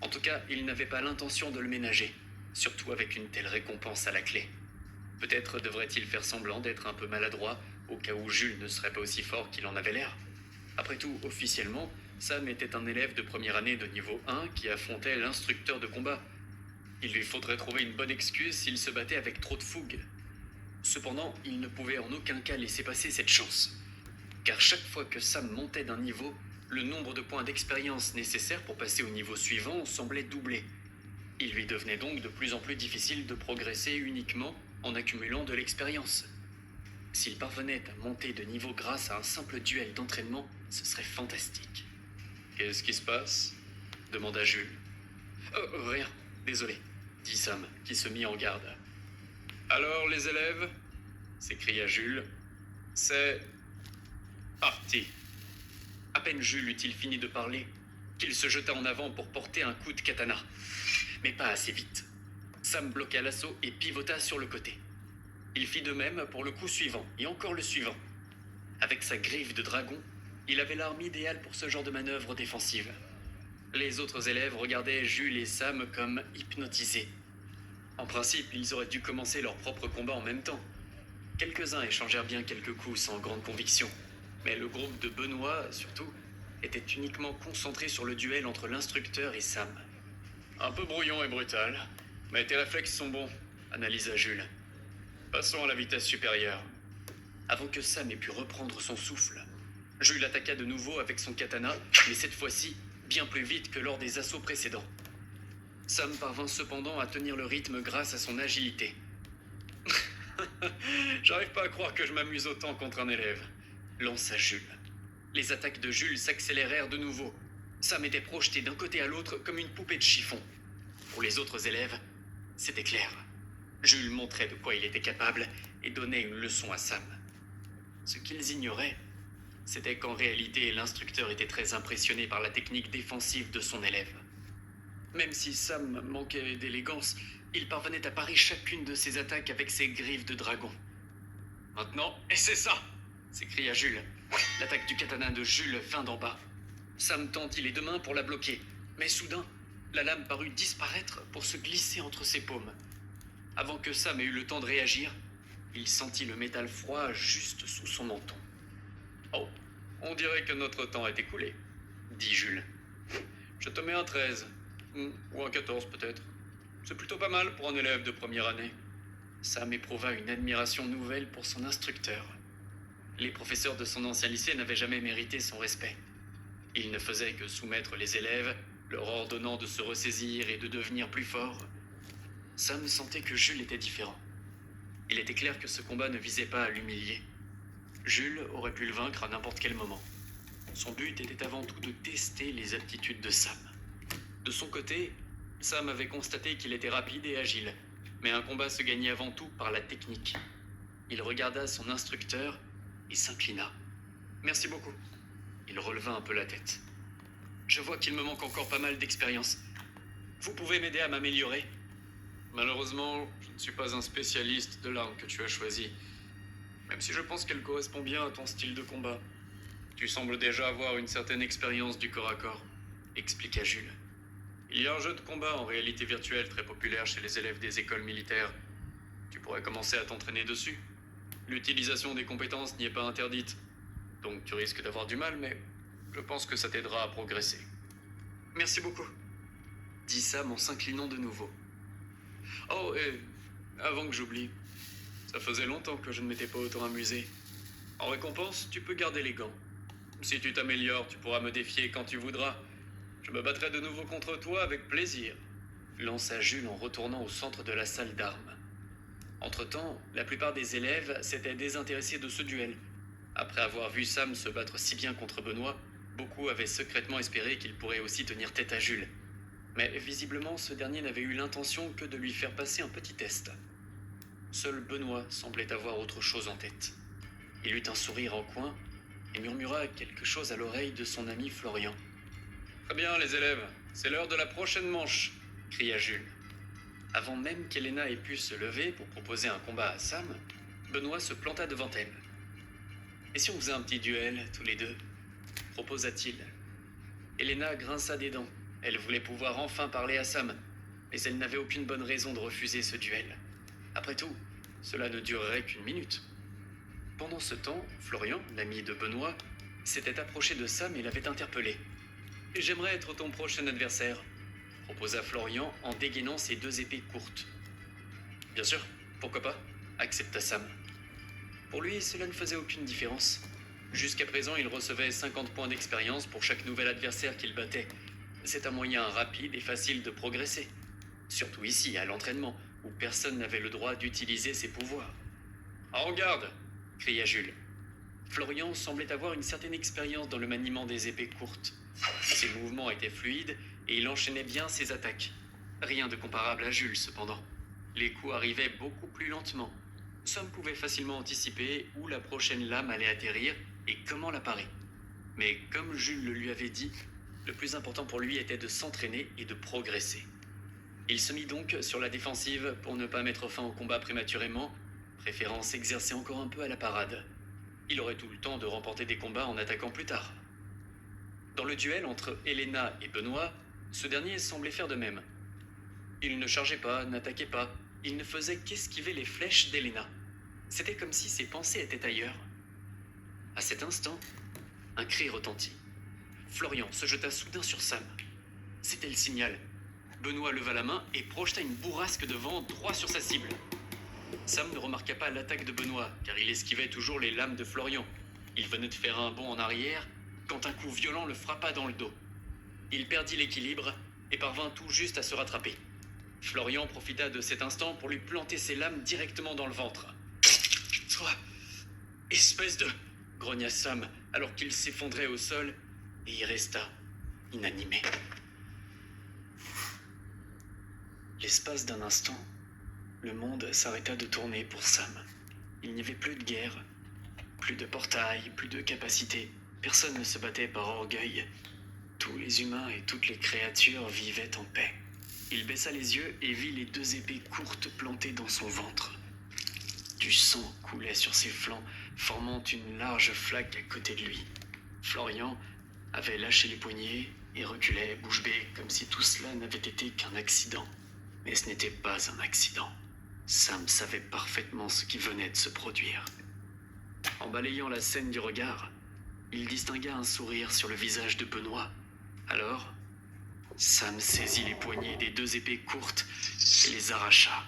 En tout cas, il n'avait pas l'intention de le ménager, surtout avec une telle récompense à la clé. Peut-être devrait-il faire semblant d'être un peu maladroit, au cas où Jules ne serait pas aussi fort qu'il en avait l'air. Après tout, officiellement, Sam était un élève de première année de niveau 1 qui affrontait l'instructeur de combat. Il lui faudrait trouver une bonne excuse s'il se battait avec trop de fougue. Cependant, il ne pouvait en aucun cas laisser passer cette chance. Car chaque fois que Sam montait d'un niveau, le nombre de points d'expérience nécessaires pour passer au niveau suivant semblait doubler. Il lui devenait donc de plus en plus difficile de progresser uniquement en accumulant de l'expérience. S'il parvenait à monter de niveau grâce à un simple duel d'entraînement, ce serait fantastique. « Qu'est-ce qui se passe ?» demanda Jules. « Rien, désolé, » dit Sam, qui se mit en garde. « Alors, les élèves ?» s'écria Jules. « C'est parti !» À peine Jules eut-il fini de parler qu'il se jeta en avant pour porter un coup de katana. Mais pas assez vite. Sam bloqua l'assaut et pivota sur le côté. Il fit de même pour le coup suivant et encore le suivant. Avec sa griffe de dragon, il avait l'arme idéale pour ce genre de manœuvre défensive. Les autres élèves regardaient Jules et Sam comme hypnotisés. En principe, ils auraient dû commencer leur propre combat en même temps. Quelques-uns échangèrent bien quelques coups sans grande conviction, mais le groupe de Benoît, surtout, était uniquement concentré sur le duel entre l'instructeur et Sam. Un peu brouillon et brutal, mais tes réflexes sont bons, analysa Jules. Passons à la vitesse supérieure. Avant que Sam ait pu reprendre son souffle, Jules attaqua de nouveau avec son katana, mais cette fois-ci, bien plus vite que lors des assauts précédents. Sam parvint cependant à tenir le rythme grâce à son agilité. J'arrive pas à croire que je m'amuse autant contre un élève, lança Jules. Les attaques de Jules s'accélérèrent de nouveau. Sam était projeté d'un côté à l'autre comme une poupée de chiffon. Pour les autres élèves, c'était clair. Jules montrait de quoi il était capable et donnait une leçon à Sam. Ce qu'ils ignoraient, c'était qu'en réalité, l'instructeur était très impressionné par la technique défensive de son élève. Même si Sam manquait d'élégance, il parvenait à parer chacune de ses attaques avec ses griffes de dragon. « Maintenant, et c'est ça !» s'écria Jules. L'attaque du katana de Jules vint d'en bas. Sam tendit les deux mains pour la bloquer, mais soudain, la lame parut disparaître pour se glisser entre ses paumes. Avant que Sam ait eu le temps de réagir, il sentit le métal froid juste sous son menton. « Oh, on dirait que notre temps est écoulé, » dit Jules. « Je te mets un 13, ou un 14 peut-être. C'est plutôt pas mal pour un élève de première année. » Sam éprouva une admiration nouvelle pour son instructeur. Les professeurs de son ancien lycée n'avaient jamais mérité son respect. Ils ne faisaient que soumettre les élèves, leur ordonnant de se ressaisir et de devenir plus forts. Sam sentait que Jules était différent. Il était clair que ce combat ne visait pas à l'humilier. Jules aurait pu le vaincre à n'importe quel moment. Son but était avant tout de tester les aptitudes de Sam. De son côté, Sam avait constaté qu'il était rapide et agile, mais un combat se gagnait avant tout par la technique. Il regarda son instructeur et s'inclina. « Merci beaucoup. » Il releva un peu la tête. « Je vois qu'il me manque encore pas mal d'expérience. Vous pouvez m'aider à m'améliorer ?» Malheureusement, je ne suis pas un spécialiste de l'arme que tu as choisie, même si je pense qu'elle correspond bien à ton style de combat. Tu sembles déjà avoir une certaine expérience du corps à corps, expliqua Jules. Il y a un jeu de combat en réalité virtuelle très populaire chez les élèves des écoles militaires. Tu pourrais commencer à t'entraîner dessus. L'utilisation des compétences n'y est pas interdite, donc tu risques d'avoir du mal, mais je pense que ça t'aidera à progresser. Merci beaucoup, dit Sam en s'inclinant de nouveau. Oh, et avant que j'oublie, ça faisait longtemps que je ne m'étais pas autant amusé. En récompense, tu peux garder les gants. Si tu t'améliores, tu pourras me défier quand tu voudras. Je me battrai de nouveau contre toi avec plaisir, lança Jules en retournant au centre de la salle d'armes. Entre-temps, la plupart des élèves s'étaient désintéressés de ce duel. Après avoir vu Sam se battre si bien contre Benoît, beaucoup avaient secrètement espéré qu'il pourrait aussi tenir tête à Jules. Mais visiblement, ce dernier n'avait eu l'intention que de lui faire passer un petit test. Seul Benoît semblait avoir autre chose en tête. Il eut un sourire en coin et murmura quelque chose à l'oreille de son ami Florian. Très bien, les élèves, c'est l'heure de la prochaine manche, cria Jules. Avant même qu'Elena ait pu se lever pour proposer un combat à Sam, Benoît se planta devant elle. Et si on faisait un petit duel, tous les deux, proposa-t-il. Elena grinça des dents. Elle voulait pouvoir enfin parler à Sam, mais elle n'avait aucune bonne raison de refuser ce duel. Après tout, cela ne durerait qu'une minute. Pendant ce temps, Florian, l'ami de Benoît, s'était approché de Sam et l'avait interpellé. « J'aimerais être ton prochain adversaire », proposa Florian en dégainant ses 2 épées courtes. « Bien sûr, pourquoi pas ?» accepta Sam. Pour lui, cela ne faisait aucune différence. Jusqu'à présent, il recevait 50 points d'expérience pour chaque nouvel adversaire qu'il battait. C'est un moyen rapide et facile de progresser. Surtout ici, à l'entraînement, où personne n'avait le droit d'utiliser ses pouvoirs. « En garde !» cria Jules. Florian semblait avoir une certaine expérience dans le maniement des épées courtes. Ses mouvements étaient fluides et il enchaînait bien ses attaques. Rien de comparable à Jules, cependant. Les coups arrivaient beaucoup plus lentement. Sam pouvait facilement anticiper où la prochaine lame allait atterrir et comment la parer. Mais comme Jules le lui avait dit, le plus important pour lui était de s'entraîner et de progresser. Il se mit donc sur la défensive pour ne pas mettre fin au combat prématurément, préférant s'exercer encore un peu à la parade. Il aurait tout le temps de remporter des combats en attaquant plus tard. Dans le duel entre Elena et Benoît, ce dernier semblait faire de même. Il ne chargeait pas, n'attaquait pas, il ne faisait qu'esquiver les flèches d'Elena. C'était comme si ses pensées étaient ailleurs. À cet instant, un cri retentit. Florian se jeta soudain sur Sam. C'était le signal. Benoît leva la main et projeta une bourrasque de vent droit sur sa cible. Sam ne remarqua pas l'attaque de Benoît, car il esquivait toujours les lames de Florian. Il venait de faire un bond en arrière, quand un coup violent le frappa dans le dos. Il perdit l'équilibre et parvint tout juste à se rattraper. Florian profita de cet instant pour lui planter ses lames directement dans le ventre. « Toi, espèce de... » grogna Sam, alors qu'il s'effondrait au sol et y resta, inanimé. L'espace d'un instant, le monde s'arrêta de tourner pour Sam. Il n'y avait plus de guerre, plus de portail, plus de capacité. Personne ne se battait par orgueil. Tous les humains et toutes les créatures vivaient en paix. Il baissa les yeux et vit les 2 épées courtes plantées dans son ventre. Du sang coulait sur ses flancs, formant une large flaque à côté de lui. Florian avait lâché les poignets et reculait, bouche bée, comme si tout cela n'avait été qu'un accident. Mais ce n'était pas un accident. Sam savait parfaitement ce qui venait de se produire. En balayant la scène du regard, il distingua un sourire sur le visage de Benoît. Alors, Sam saisit les poignets des 2 épées courtes et les arracha.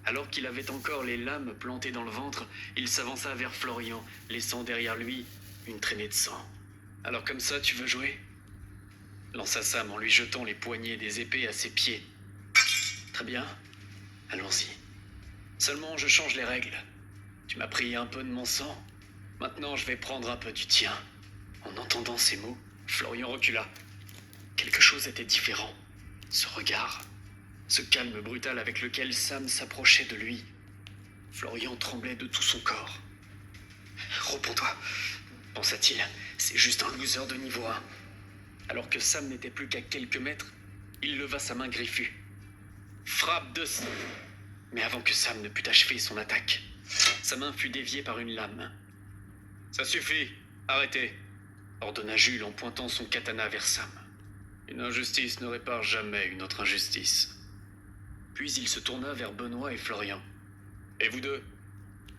Alors qu'il avait encore les lames plantées dans le ventre, il s'avança vers Florian, laissant derrière lui une traînée de sang. « Alors comme ça, tu veux jouer ?» lança Sam en lui jetant les poignets des épées à ses pieds. « Très bien, allons-y. Seulement, je change les règles. Tu m'as pris un peu de mon sang. Maintenant, je vais prendre un peu du tien. » En entendant ces mots, Florian recula. Quelque chose était différent. Ce regard, ce calme brutal avec lequel Sam s'approchait de lui. Florian tremblait de tout son corps. « Repends-toi, pensa-t-il, c'est juste un loser de niveau 1. » Alors que Sam n'était plus qu'à quelques mètres, il leva sa main griffue. Frappe de... Mais avant que Sam ne pût achever son attaque, sa main fut déviée par une lame. « Ça suffit, arrêtez !» ordonna Jules en pointant son katana vers Sam. « Une injustice ne répare jamais une autre injustice. » Puis il se tourna vers Benoît et Florian. « Et vous deux,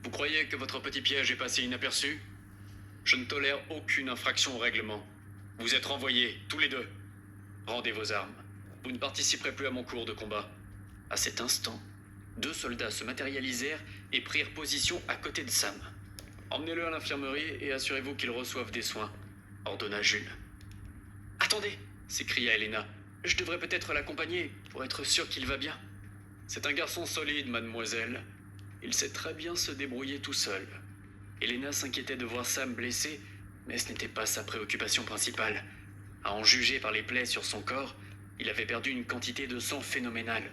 vous croyez que votre petit piège est passé inaperçu ? Je ne tolère aucune infraction au règlement. Vous êtes renvoyés, tous les deux. Rendez vos armes. Vous ne participerez plus à mon cours de combat. » À cet instant, 2 soldats se matérialisèrent et prirent position à côté de Sam. « Emmenez-le à l'infirmerie et assurez-vous qu'il reçoive des soins, » ordonna Jules. « Attendez !» s'écria Elena. « Je devrais peut-être l'accompagner pour être sûr qu'il va bien. C'est un garçon solide, mademoiselle. Il sait très bien se débrouiller tout seul. » Elena s'inquiétait de voir Sam blessé, mais ce n'était pas sa préoccupation principale. À en juger par les plaies sur son corps, il avait perdu une quantité de sang phénoménale.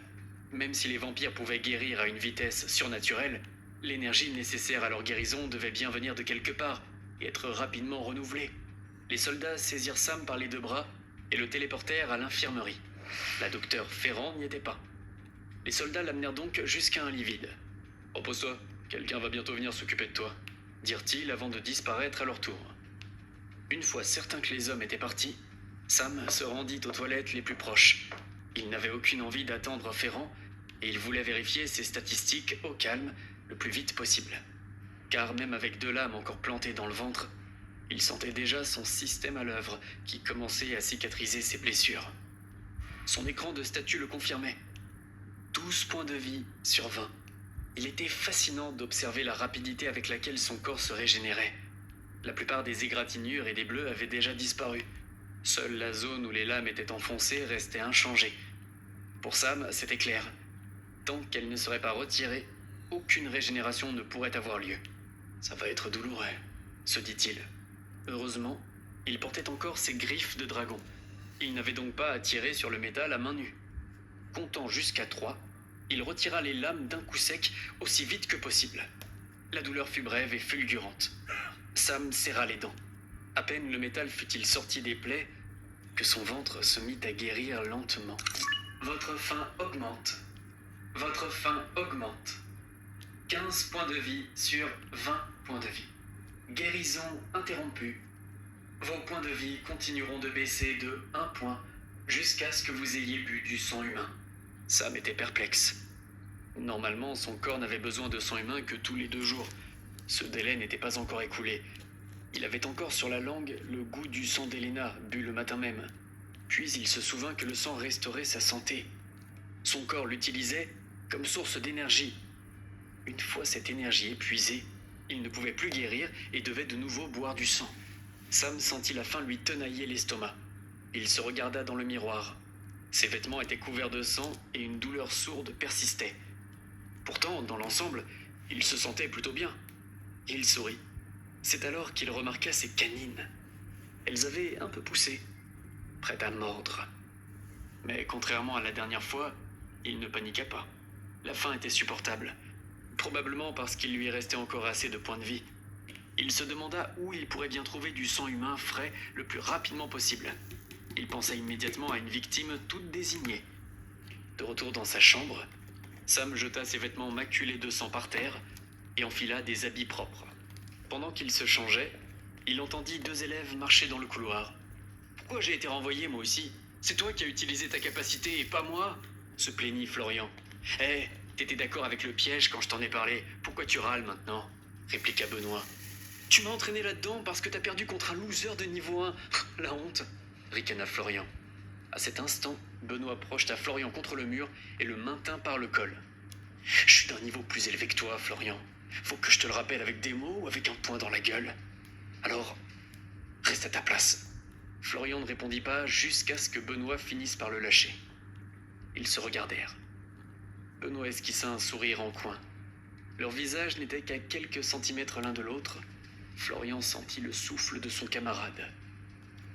Même si les vampires pouvaient guérir à une vitesse surnaturelle, l'énergie nécessaire à leur guérison devait bien venir de quelque part et être rapidement renouvelée. Les soldats saisirent Sam par les 2 bras et le téléportèrent à l'infirmerie. La docteure Ferrand n'y était pas. Les soldats l'amenèrent donc jusqu'à un lit vide. « Repose-toi, quelqu'un va bientôt venir s'occuper de toi », dirent-ils avant de disparaître à leur tour. Une fois certain que les hommes étaient partis, Sam se rendit aux toilettes les plus proches. Il n'avait aucune envie d'attendre Ferrand et il voulait vérifier ses statistiques au calme le plus vite possible. Car même avec 2 lames encore plantées dans le ventre, il sentait déjà son système à l'œuvre qui commençait à cicatriser ses blessures. Son écran de statut le confirmait. 12 points de vie sur 20. Il était fascinant d'observer la rapidité avec laquelle son corps se régénérait. La plupart des égratignures et des bleus avaient déjà disparu. Seule la zone où les lames étaient enfoncées restait inchangée. Pour Sam, c'était clair. Tant qu'elle ne serait pas retirée, aucune régénération ne pourrait avoir lieu. « Ça va être douloureux », se dit-il. Heureusement, il portait encore ses griffes de dragon. Il n'avait donc pas à tirer sur le métal à main nue. Comptant jusqu'à 3, il retira les lames d'un coup sec aussi vite que possible. La douleur fut brève et fulgurante. Sam serra les dents. À peine le métal fut-il sorti des plaies que son ventre se mit à guérir lentement. Votre faim augmente. Votre faim augmente. 15 points de vie sur 20 points de vie. Guérison interrompue. Vos points de vie continueront de baisser de 1 point jusqu'à ce que vous ayez bu du sang humain. Sam était perplexe. Normalement, son corps n'avait besoin de sang humain que tous les 2 jours. Ce délai n'était pas encore écoulé. Il avait encore sur la langue le goût du sang d'Elena, bu le matin même. Puis il se souvint que le sang restaurait sa santé. Son corps l'utilisait comme source d'énergie. Une fois cette énergie épuisée, il ne pouvait plus guérir et devait de nouveau boire du sang. Sam sentit la faim lui tenailler l'estomac. Il se regarda dans le miroir. Ses vêtements étaient couverts de sang et une douleur sourde persistait. Pourtant, dans l'ensemble, il se sentait plutôt bien. Il sourit. C'est alors qu'il remarqua ses canines. Elles avaient un peu poussé, prêtes à mordre. Mais contrairement à la dernière fois, il ne paniqua pas. La faim était supportable, probablement parce qu'il lui restait encore assez de points de vie. Il se demanda où il pourrait bien trouver du sang humain frais le plus rapidement possible. Il pensa immédiatement à une victime toute désignée. De retour dans sa chambre, Sam jeta ses vêtements maculés de sang par terre et enfila des habits propres. Pendant qu'il se changeait, il entendit 2 élèves marcher dans le couloir. « Pourquoi j'ai été renvoyé, moi aussi? C'est toi qui as utilisé ta capacité et pas moi ?» se plaignit Florian. « Hé, t'étais d'accord avec le piège quand je t'en ai parlé. Pourquoi tu râles maintenant ?» répliqua Benoît. « Tu m'as entraîné là-dedans parce que t'as perdu contre un loser de niveau 1. La honte !» ricana Florian. À cet instant, Benoît projeta Florian contre le mur et le maintint par le col. « Je suis d'un niveau plus élevé que toi, Florian. Faut que je te le rappelle avec des mots ou avec un poing dans la gueule. Alors, reste à ta place. » Florian ne répondit pas jusqu'à ce que Benoît finisse par le lâcher. Ils se regardèrent. Benoît esquissa un sourire en coin. Leurs visages n'étaient qu'à quelques centimètres l'un de l'autre. Florian sentit le souffle de son camarade.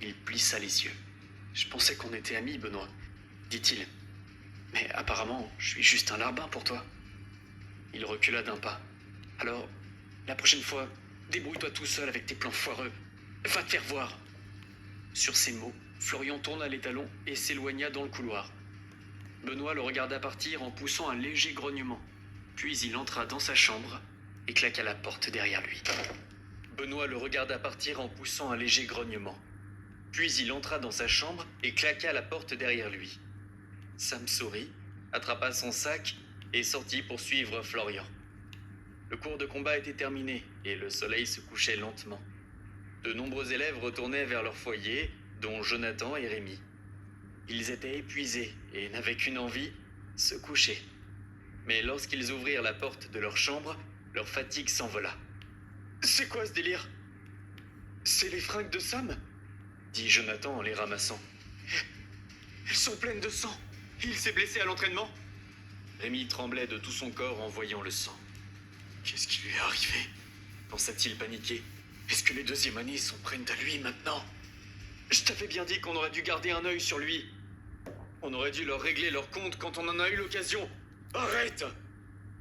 Il plissa les yeux. « Je pensais qu'on était amis, Benoît, » dit-il. « Mais apparemment, je suis juste un larbin pour toi. » Il recula d'un pas. « Alors, la prochaine fois, débrouille-toi tout seul avec tes plans foireux. Va te faire voir. » Sur ces mots, Florian tourna les talons et s'éloigna dans le couloir. Benoît le regarda partir en poussant un léger grognement. Puis il entra dans sa chambre et claqua la porte derrière lui. Benoît le regarda partir en poussant un léger grognement. Puis il entra dans sa chambre et claqua la porte derrière lui. Sam sourit, attrapa son sac et sortit pour suivre Florian. Le cours de combat était terminé et le soleil se couchait lentement. De nombreux élèves retournaient vers leur foyer, dont Jonathan et Rémi. Ils étaient épuisés et n'avaient qu'une envie, se coucher. Mais lorsqu'ils ouvrirent la porte de leur chambre, leur fatigue s'envola. « C'est quoi ce délire ? C'est les fringues de Sam ?» dit Jonathan en les ramassant. « Elles sont pleines de sang. Il s'est blessé à l'entraînement ?» Rémi tremblait de tout son corps en voyant le sang. « Qu'est-ce qui lui est arrivé ?» pensa-t-il paniqué. « Est-ce que les 2e années s'en prennent à lui maintenant ? Je t'avais bien dit qu'on aurait dû garder un œil sur lui. On aurait dû leur régler leur compte quand on en a eu l'occasion. Arrête !»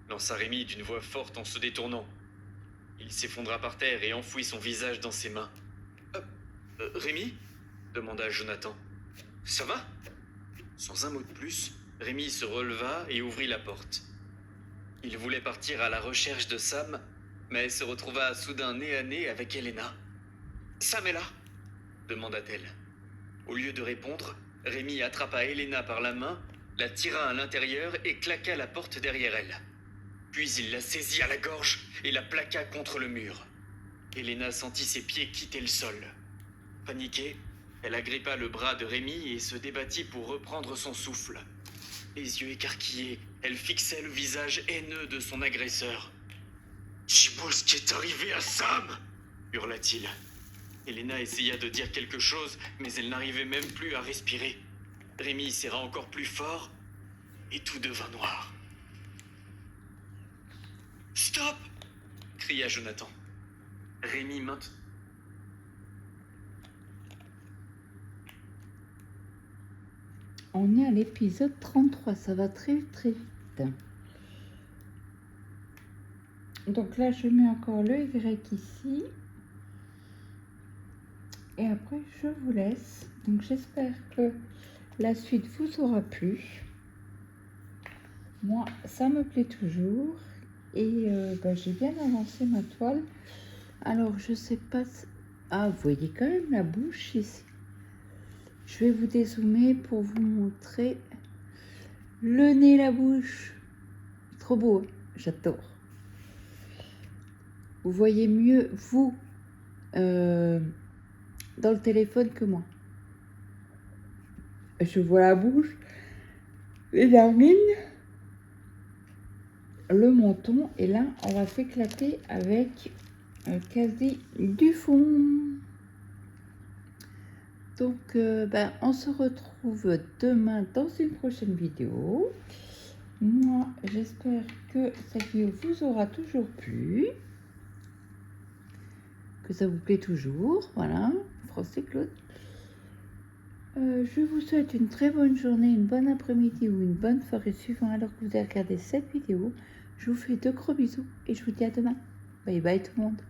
lança Rémi d'une voix forte en se détournant. Il s'effondra par terre et enfouit son visage dans ses mains. Rémi ?» demanda Jonathan. Ça va ?» Sans un mot de plus, Rémi se releva et ouvrit la porte. Il voulait partir à la recherche de Sam, mais se retrouva soudain nez à nez avec Elena. « Sam est là ?» demanda-t-elle. Au lieu de répondre, Rémi attrapa Elena par la main, la tira à l'intérieur et claqua la porte derrière elle. Puis il la saisit à la gorge et la plaqua contre le mur. Elena sentit ses pieds quitter le sol. Paniquée, elle agrippa le bras de Rémi et se débattit pour reprendre son souffle. Les yeux écarquillés, elle fixait le visage haineux de son agresseur. « Dis-moi ce qui est arrivé à Sam !» hurla-t-il. Elena essaya de dire quelque chose, mais elle n'arrivait même plus à respirer. Rémi serra encore plus fort et tout devint noir. « Stop !» cria Jonathan. Rémi maintenant. On est à l'épisode 33, ça va très vite. Donc là, je mets encore le Y ici. Et après, je vous laisse. Donc j'espère que la suite vous aura plu. Moi, ça me plaît toujours. Et j'ai bien avancé ma toile. Alors, je sais pas... Ah, vous voyez quand même la bouche ici. Je vais vous dézoomer pour vous montrer le nez, la bouche. Trop beau, hein, j'adore. Vous voyez mieux, vous, dans le téléphone que moi. Je vois la bouche, les narines, le menton. Et là, on va s'éclater avec quasi du fond. Donc, on se retrouve demain dans une prochaine vidéo. Moi, j'espère que cette vidéo vous aura toujours plu. Que ça vous plaît toujours. Voilà, France et Claude. Je vous souhaite une très bonne journée, une bonne après-midi ou une bonne soirée suivant alors que vous avez regardé cette vidéo. Je vous fais de gros bisous et je vous dis à demain. Bye bye tout le monde.